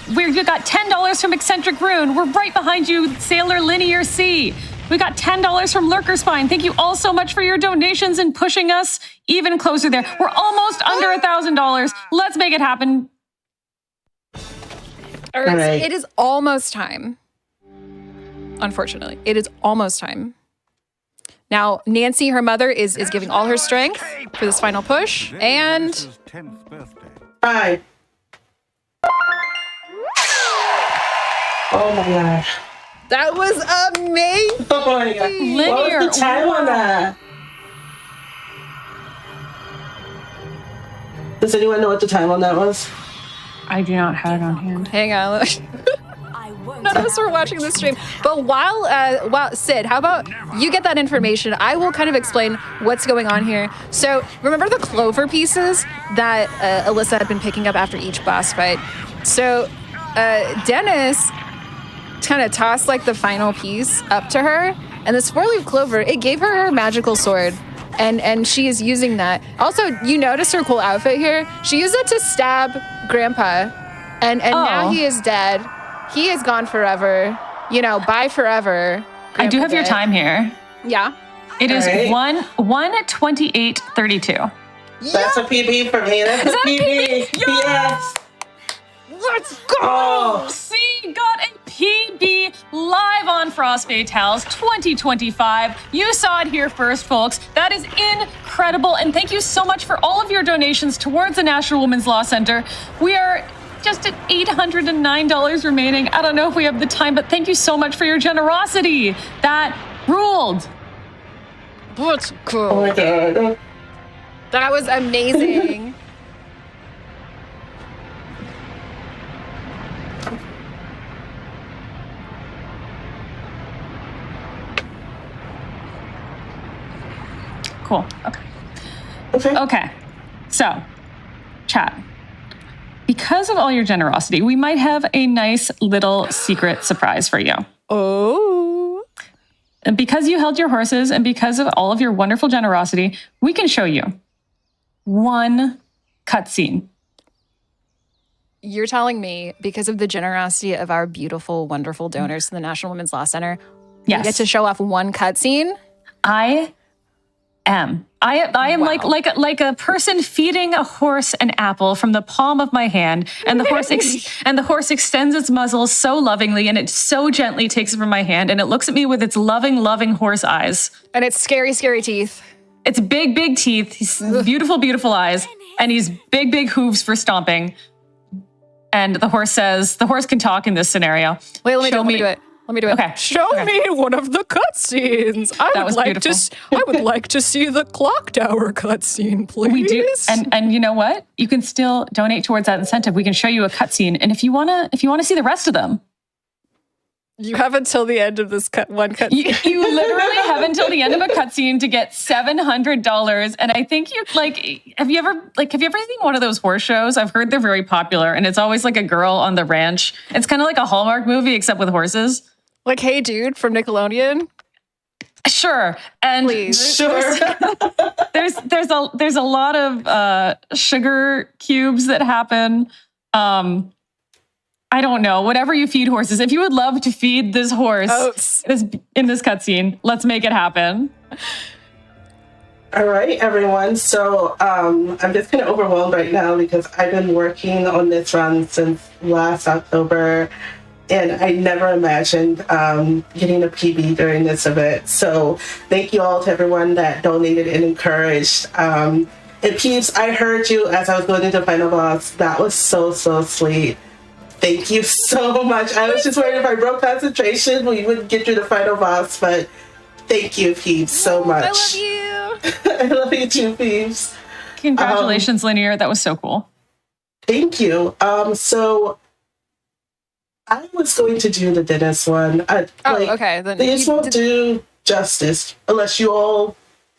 We got $10 from Eccentric Rune. We're right behind you, Sailor LinearC. We got $10 from Lurker Spine. Thank you all so much for your donations and pushing us even closer there. We're almost under $1,000. Let's make it happen. All right. It is almost time. Unfortunately, it is almost time. Now, Nancy, her mother, is giving all her strength for this final push. And... Bye. Oh my gosh. That was amazing. Oh my God. Linear. What was the time on that? Does anyone know what the time on that was? I do not have it on hand. Hang on. None of us were watching the stream. But while Sid, how about you get that information? I will kind of explain what's going on here. So remember the clover pieces that Alyssa had been picking up after each boss fight? So Dennis kind of tossed like the final piece up to her. And this 4-leaf clover, it gave her her magical sword. And she is using that. Also, you notice her cool outfit here? She used it to stab Grandpa. And now he is dead. He is gone forever. You know, bye forever. Grandpa I do have your dead. time here. Yeah. It is Right. 1:28:32. That's a PB for me. That's a PB. Yes. Let's go! Oh. See, got a PB live on Frost Fatales 2025. You saw it here first, folks. That is incredible. And thank you so much for all of your donations towards the National Women's Law Center. We are just at $809 remaining. I don't know if we have the time, but thank you so much for your generosity. That ruled. That's Oh cool. my god. That was amazing. Cool. Okay. Okay. Okay. So, chat. Because of all your generosity, we might have a nice little secret surprise for you. Oh. And because you held your horses and because of all of your wonderful generosity, we can show you one cutscene. You're telling me because of the generosity of our beautiful, wonderful donors to the National Women's Law Center, Yes. we get to show off one cutscene? I am. I am Wow. like a person feeding a horse an apple from the palm of my hand, and the horse extends its muzzle so lovingly, and it so gently takes it from my hand, and it looks at me with its loving, loving horse eyes. And it's scary, scary teeth. It's big, big teeth. He's beautiful, beautiful eyes, and he's big, big hooves for stomping. And the horse can talk in this scenario. Wait, let me Show do it. Let me do it. Okay. Show Okay. me one of the cutscenes. I was beautiful. I would like to see the clock tower cutscene, please. We do, and you know what? You can still donate towards that incentive. We can show you a cutscene, and if you wanna see the rest of them, you have until the end of this one cutscene. you literally have until the end of a cutscene to get $700. And I think have you ever seen one of those horse shows? I've heard they're very popular, and it's always like a girl on the ranch. It's kind of like a Hallmark movie except with horses. Like, Hey Dude from Nickelodeon. Sure, and Please. Sure. there's a lot of sugar cubes that happen. I don't know, whatever you feed horses. If you would love to feed this horse Oats. in this cutscene, let's make it happen. All right, everyone. So I'm just kind of overwhelmed right now because I've been working on this run since last October, and I never imagined getting a PB during this event. So thank you all to everyone that donated and encouraged. And Peeps, I heard you as I was going into Final Boss. That was so, so sweet. Thank you so much. I was just worried if I broke concentration, we wouldn't get through the final boss, but thank you, Peeps, so much. I love you. I love you too, Peeps. Congratulations, Linear. That was so cool. Thank you. So I was going to do the Dennis one. Okay. Then These won't do justice unless you all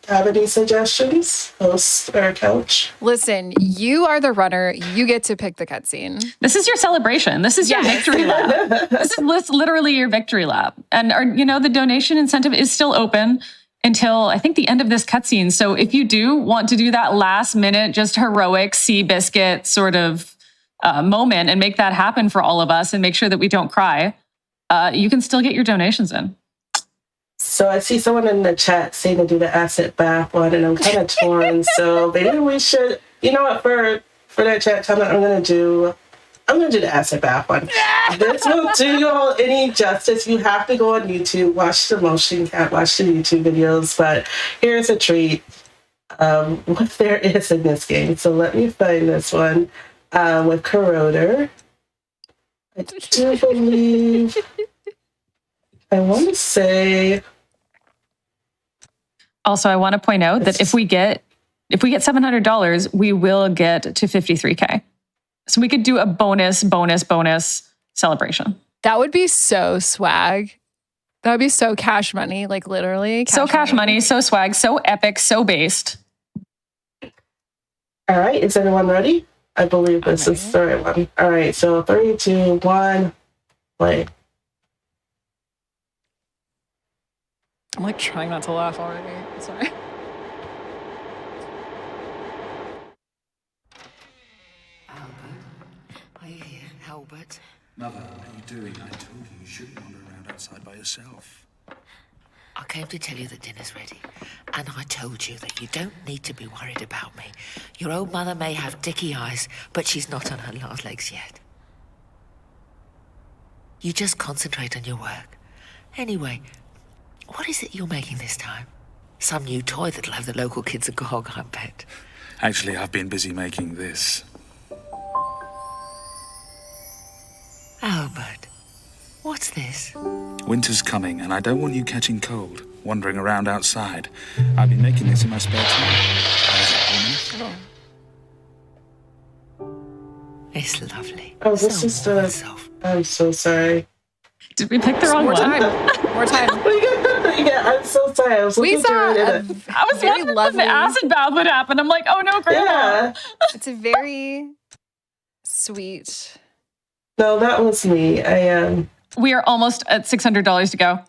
have any suggestions, host or couch. Listen, you are the runner. You get to pick the cutscene. This is your celebration. This is your Yes. victory lap. This is literally your victory lap. And the donation incentive is still open until I think the end of this cutscene. So if you do want to do that last minute, just heroic Seabiscuit sort of moment and make that happen for all of us and make sure that we don't cry, you can still get your donations in. So I see someone in the chat saying to do the acid bath one, and I'm kind of torn. So maybe we should, you know what, for that chat comment, I'm gonna do the acid bath one. This won't do you all any justice. You have to go on YouTube, watch the motion cat, watch the YouTube videos. But here's a treat. What there is in this game. So let me find this one with Corroder. I do believe. I want to say. Also, I want to point out that if we get $700, we will get to 53K. So we could do a bonus celebration. That would be so swag. That would be so cash money, like literally. Cash money, so swag, so epic, so based. All right, is everyone ready? I believe this is the right one. All right, so 3, 2, 1, play. I'm like trying not to laugh already. Sorry. Are you here, Albert? Mother, what are you doing? I told you shouldn't wander around outside by yourself. I came to tell you that dinner's ready. And I told you that you don't need to be worried about me. Your old mother may have dicky eyes, but she's not on her last legs yet. You just concentrate on your work. Anyway, what is it you're making this time? Some new toy that'll have the local kids agog, I bet. Actually, I've been busy making this. Albert, what's this? Winter's coming, and I don't want you catching cold, wandering around outside. I've been making this in my spare time. It's lovely. Oh, this is warm the. and soft. I'm so sorry. Did we pick the wrong More one? time. More time. Yeah, I'm so sorry. I was We looking saw through a it. I was very wondering if lovely. the acid bath would happen. I'm like, oh no, Grandma. Yeah. It's a very sweet. No, that was me. We are almost at $600 to go.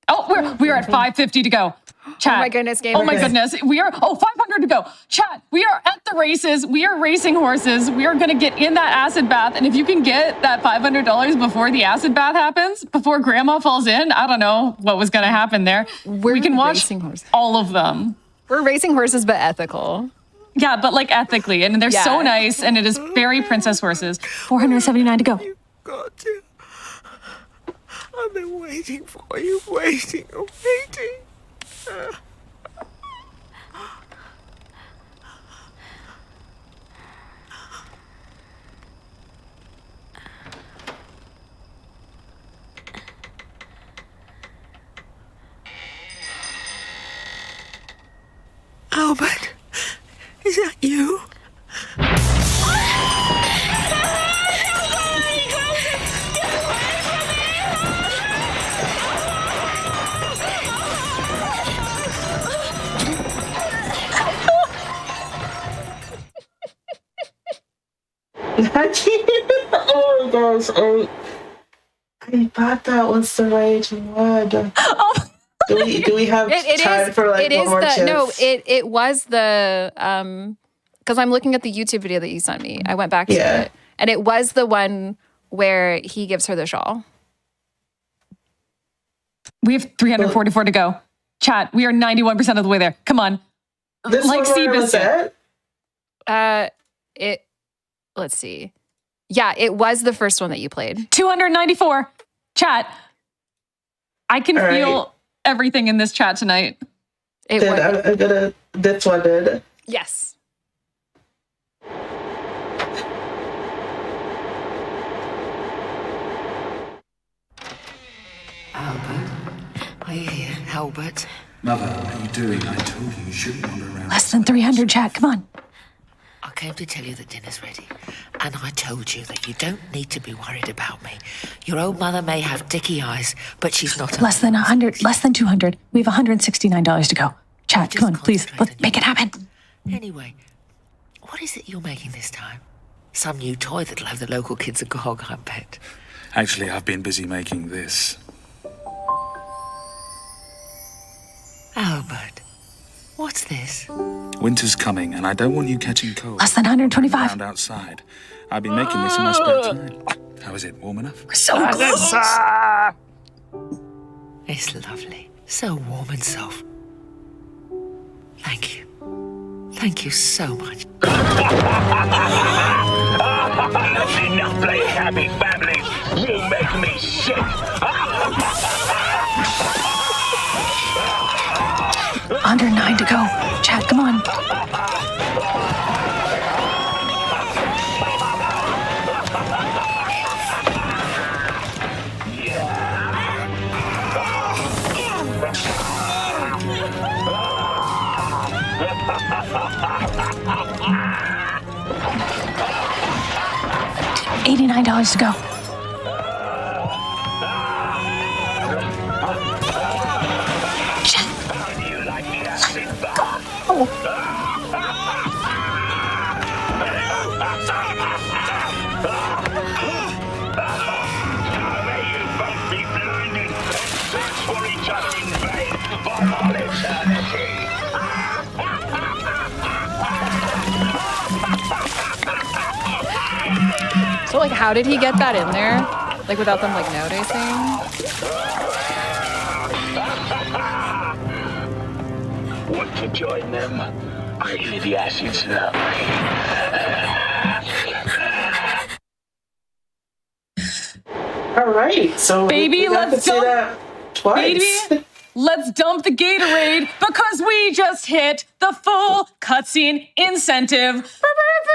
Oh, we're at $550 to go. Chat. Oh my goodness, game. Oh my goodness. We are 500 to go. Chat. We are at the races. We are racing horses. We are going to get in that acid bath. And if you can get that $500 before the acid bath happens, before Grandma falls in, I don't know what was going to happen there. We can watch racing horses. all of them. We're racing horses, but ethical. Yeah, but like ethically. And they're so Yeah. nice. And it is very princess horses. 479 to go. Got to. I've been waiting for you, waiting. Albert, is that you? Oh my gosh. I thought that was the right one. Do we have time for like one more chance? No, it was the because I'm looking at the YouTube video that you sent me. I went back to it, and it was the one where he gives her the shawl. We have 344 to go. Chat, we are 91% of the way there. Come on. This like one where was Seabiscuit. it? Let's see. Yeah, it was the first one that you played. 294. Chat. I can All feel right. everything in this chat tonight. It Then was. I'm gonna. This one did. Yes. Albert, are you here, Albert? Mother, what are you doing? I told you shouldn't wander around. Less than 300, chat. Come on. I came to tell you that dinner's ready. And I told you that you don't need to be worried about me. Your old mother may have dicky eyes, but she's not. Less than 100, less than 200. We have $169 to go. Chat, come on, please. Let's make it happen. Anyway, what is it you're making this time? Some new toy that'll have the local kids agog, I bet. Actually, I've been busy making this. Albert, what's this? Winter's coming, and I don't want you catching cold. Less than 125. Around outside. I've been making this in my spare time. How is it? Warm enough? We're so close. It's lovely. So warm and soft. Thank you. Thank you so much. That's enough playing happy families. You make me sick. Under 9 to go. Chat, come on. $89 to go. Chat. Do you like the acid bath? May you both be blinded. Search for each other. So, like, how did he get that in there? Like, without them, like, noticing? Want to join them? Crazy the acids love All right, so Baby, we got let's to see dump- that twice. Baby, let's dump the Gatorade because we just hit the full cutscene incentive.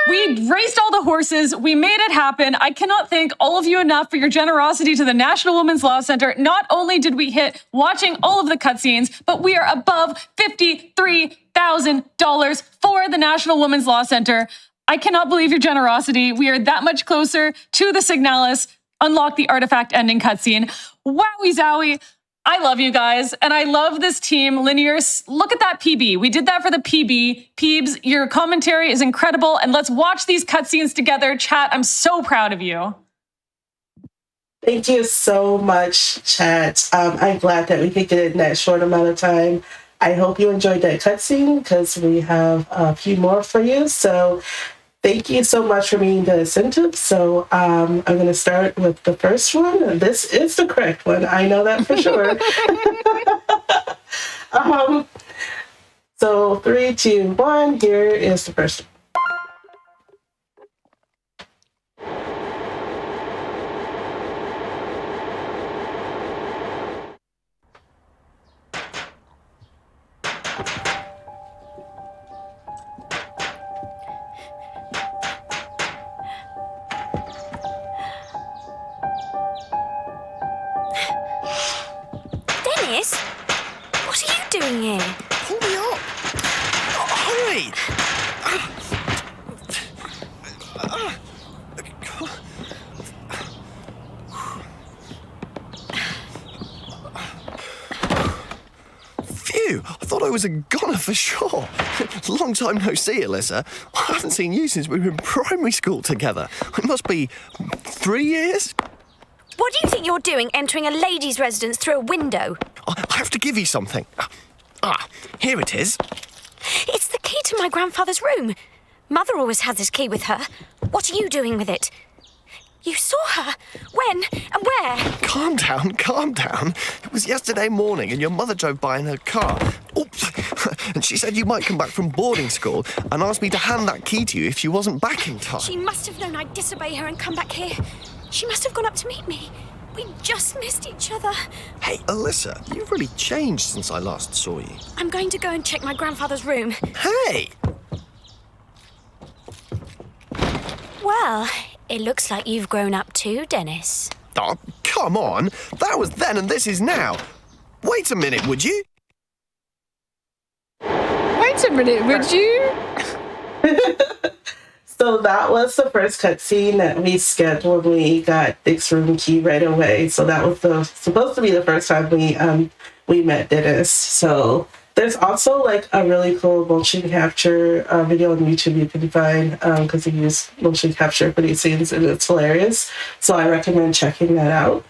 We raced all the horses. We made it happen. I cannot thank all of you enough for your generosity to the National Women's Law Center. Not only did we hit watching all of the cutscenes, but we are above $53,000 for the National Women's Law Center. I cannot believe your generosity. We are that much closer to the Signalis unlock the artifact ending cutscene. Wowie zowie. I love you guys, and I love this team. Linear, look at that PB. We did that for the PB. Peebs, your commentary is incredible, and let's watch these cutscenes together. Chat, I'm so proud of you. Thank you so much, chat. I'm glad that we could get it in that short amount of time. I hope you enjoyed that cutscene because we have a few more for you. So thank you so much for being the incentive. So I'm going to start with the first one. This is the correct one. I know that for sure. So 3, 2, 1. Here is the first one. Dennis, what are you doing here? Pull me up! Hurry! Phew! I thought I was a goner for sure. Long time no see, Alyssa. I haven't seen you since we were in primary school together. It must be 3 years? What do you think you're doing entering a lady's residence through a window? I have to give you something. Here it is. It's the key to my grandfather's room. Mother always has this key with her. What are you doing with it? You saw her? When and where? Calm down, calm down. It was yesterday morning and your mother drove by in her car. Oops. And she said you might come back from boarding school and asked me to hand that key to you if you wasn't back in time. She must have known I'd disobey her and come back here. She must have gone up to meet me. We just missed each other. Hey, Alyssa, you've really changed since I last saw you. I'm going to go and check my grandfather's room. Hey! Well, it looks like you've grown up too, Dennis. Oh, come on. That was then and this is now. Wait a minute, would you? Wait a minute, would you? So that was the first cutscene that we scheduled when we got Dick's room key right away. So that was supposed to be the first time we met Dennis. So there's also like a really cool motion capture video on YouTube you can find because he used motion capture for these scenes and it's hilarious. So I recommend checking that out,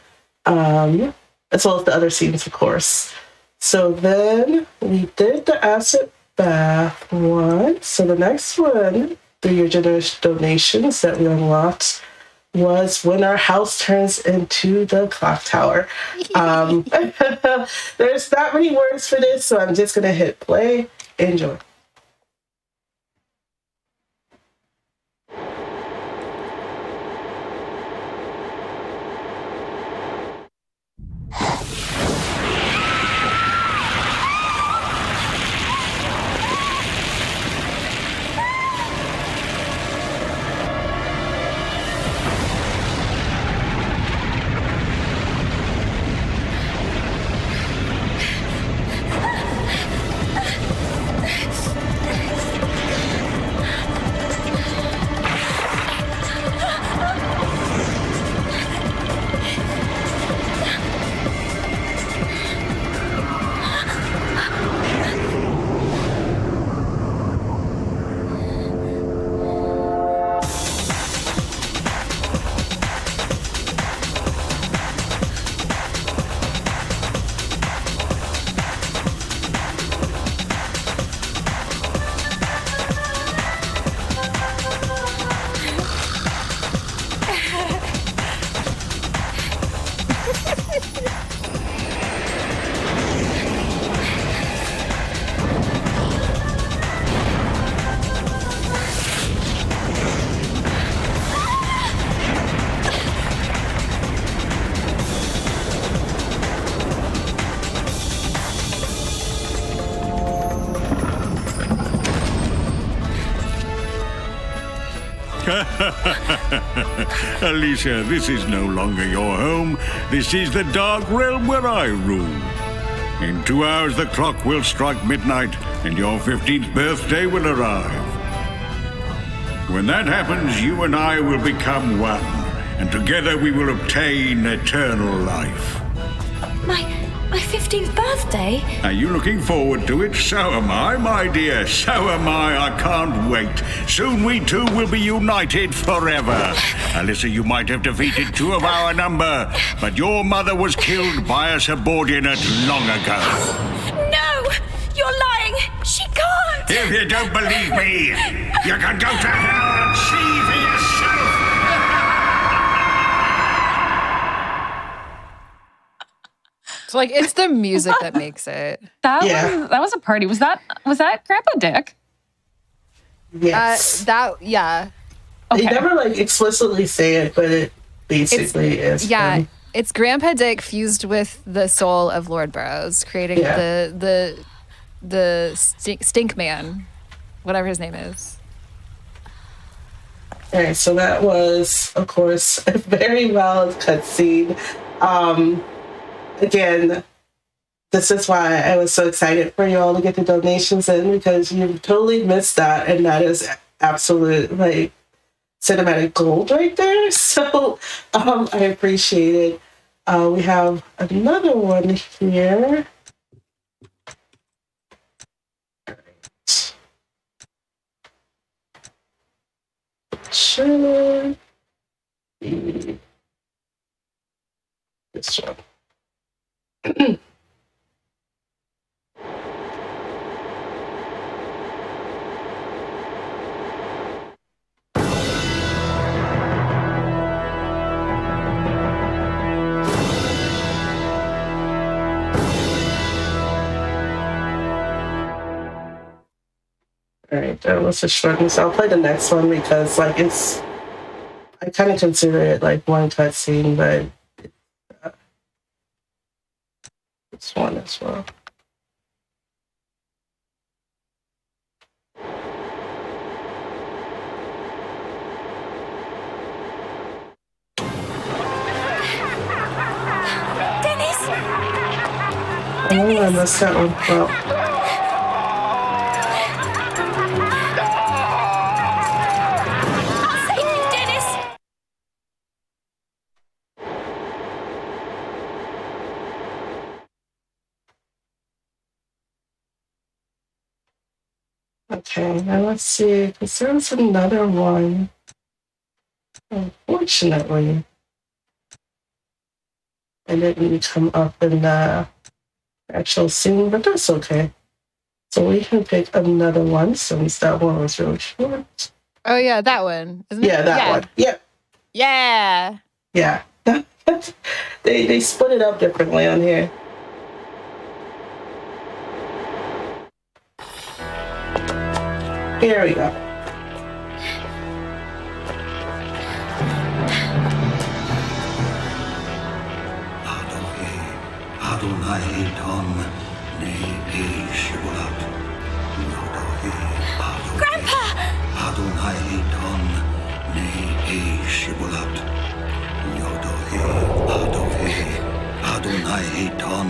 as well as the other scenes, of course. So then we did the acid bath one. So the next one, through your generous donations that we unlocked, was when our house turns into the clock tower. There's not many words for this, so I'm just going to hit play. Enjoy. Alicia, this is no longer your home. This is the dark realm where I rule. In 2 hours, the clock will strike midnight, and your 15th birthday will arrive. When that happens, you and I will become one, and together we will obtain eternal life. My 15th birthday? Are you looking forward to it? So am I, my dear. So am I. I can't wait. Soon we two will be united forever. Alyssa, you might have defeated 2 of our number, but your mother was killed by a subordinate long ago. No! You're lying! She can't! If you don't believe me, you can go to hell and see for yourself. It's like it's the music that makes it. That was a party. Was that Grandpa Dick? Yes. Yeah. They never like explicitly say it, but it basically is. Yeah. Him. It's Grandpa Dick fused with the soul of Lord Burroughs, creating the stink man, whatever his name is. All right, so that was, of course, a very well cutscene. Again, this is why I was so excited for you all to get the donations in, because you totally missed that, and that is absolute like cinematic gold right there. So I appreciate it. We have another one here. Sure. This one. All right, that was a short one. So I'll play the next one because, like, I kind of consider it like one cutscene, but this one as well. Dennis! Oh, I missed that one. Well. Okay, now let's see, because there was another one. Unfortunately, it didn't come up in the actual scene, but that's okay. So we can pick another one since that one was really short. Oh yeah, that one. Isn't it? Yeah, that one. Yep. Yeah. Yeah. They split it up differently on here. Here we go. Adonai Ton Ne Shibulat. Grandpa! Adonai Ton Ne Shibulat. Adonai Ton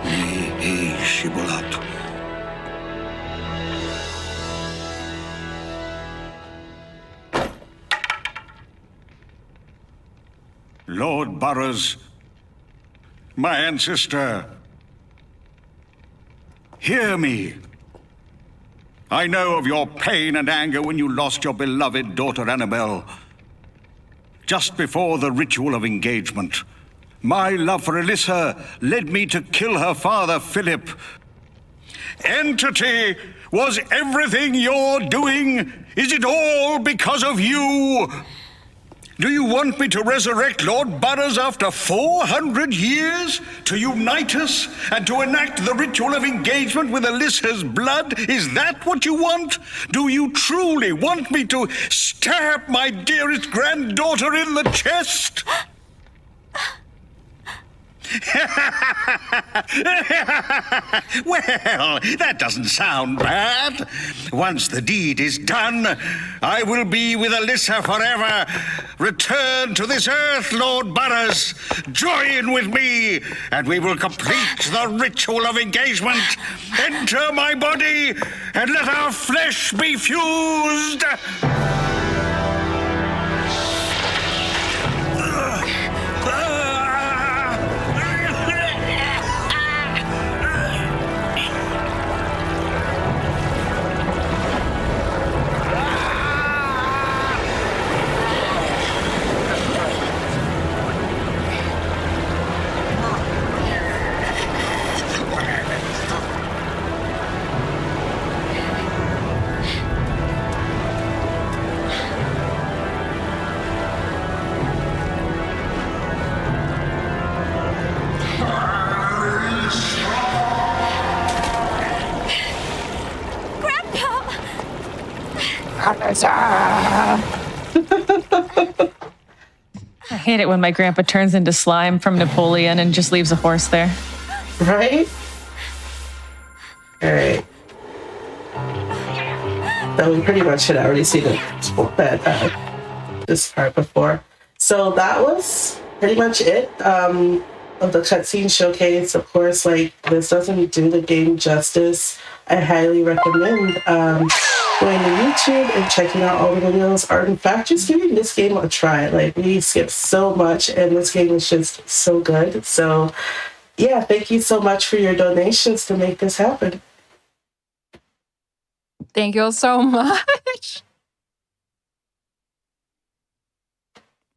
Ne Shibulat. Lord Burroughs, my ancestor, hear me. I know of your pain and anger when you lost your beloved daughter Annabelle. Just before the ritual of engagement, my love for Alyssa led me to kill her father, Philip. Entity, was everything you're doing, is it all because of you? Do you want me to resurrect Lord Burroughs after 400 years? To unite us and to enact the ritual of engagement with Alyssa's blood? Is that what you want? Do you truly want me to stab my dearest granddaughter in the chest? Well, that doesn't sound bad. Once the deed is done, I will be with Alyssa forever. Return to this earth, Lord Burroughs. Join with me, and we will complete the ritual of engagement. Enter my body, and let our flesh be fused. I hate it when my grandpa turns into slime from Napoleon and just leaves a horse there. Right? Alright. So we pretty much had already seen this part before. So that was pretty much it of the cutscene showcase. Of course, like, this doesn't do the game justice. I highly recommend going to YouTube and checking out all the videos, or in fact, just giving this game a try. Like, we skipped so much, and this game is just so good. So, yeah, thank you so much for your donations to make this happen. Thank you all so much.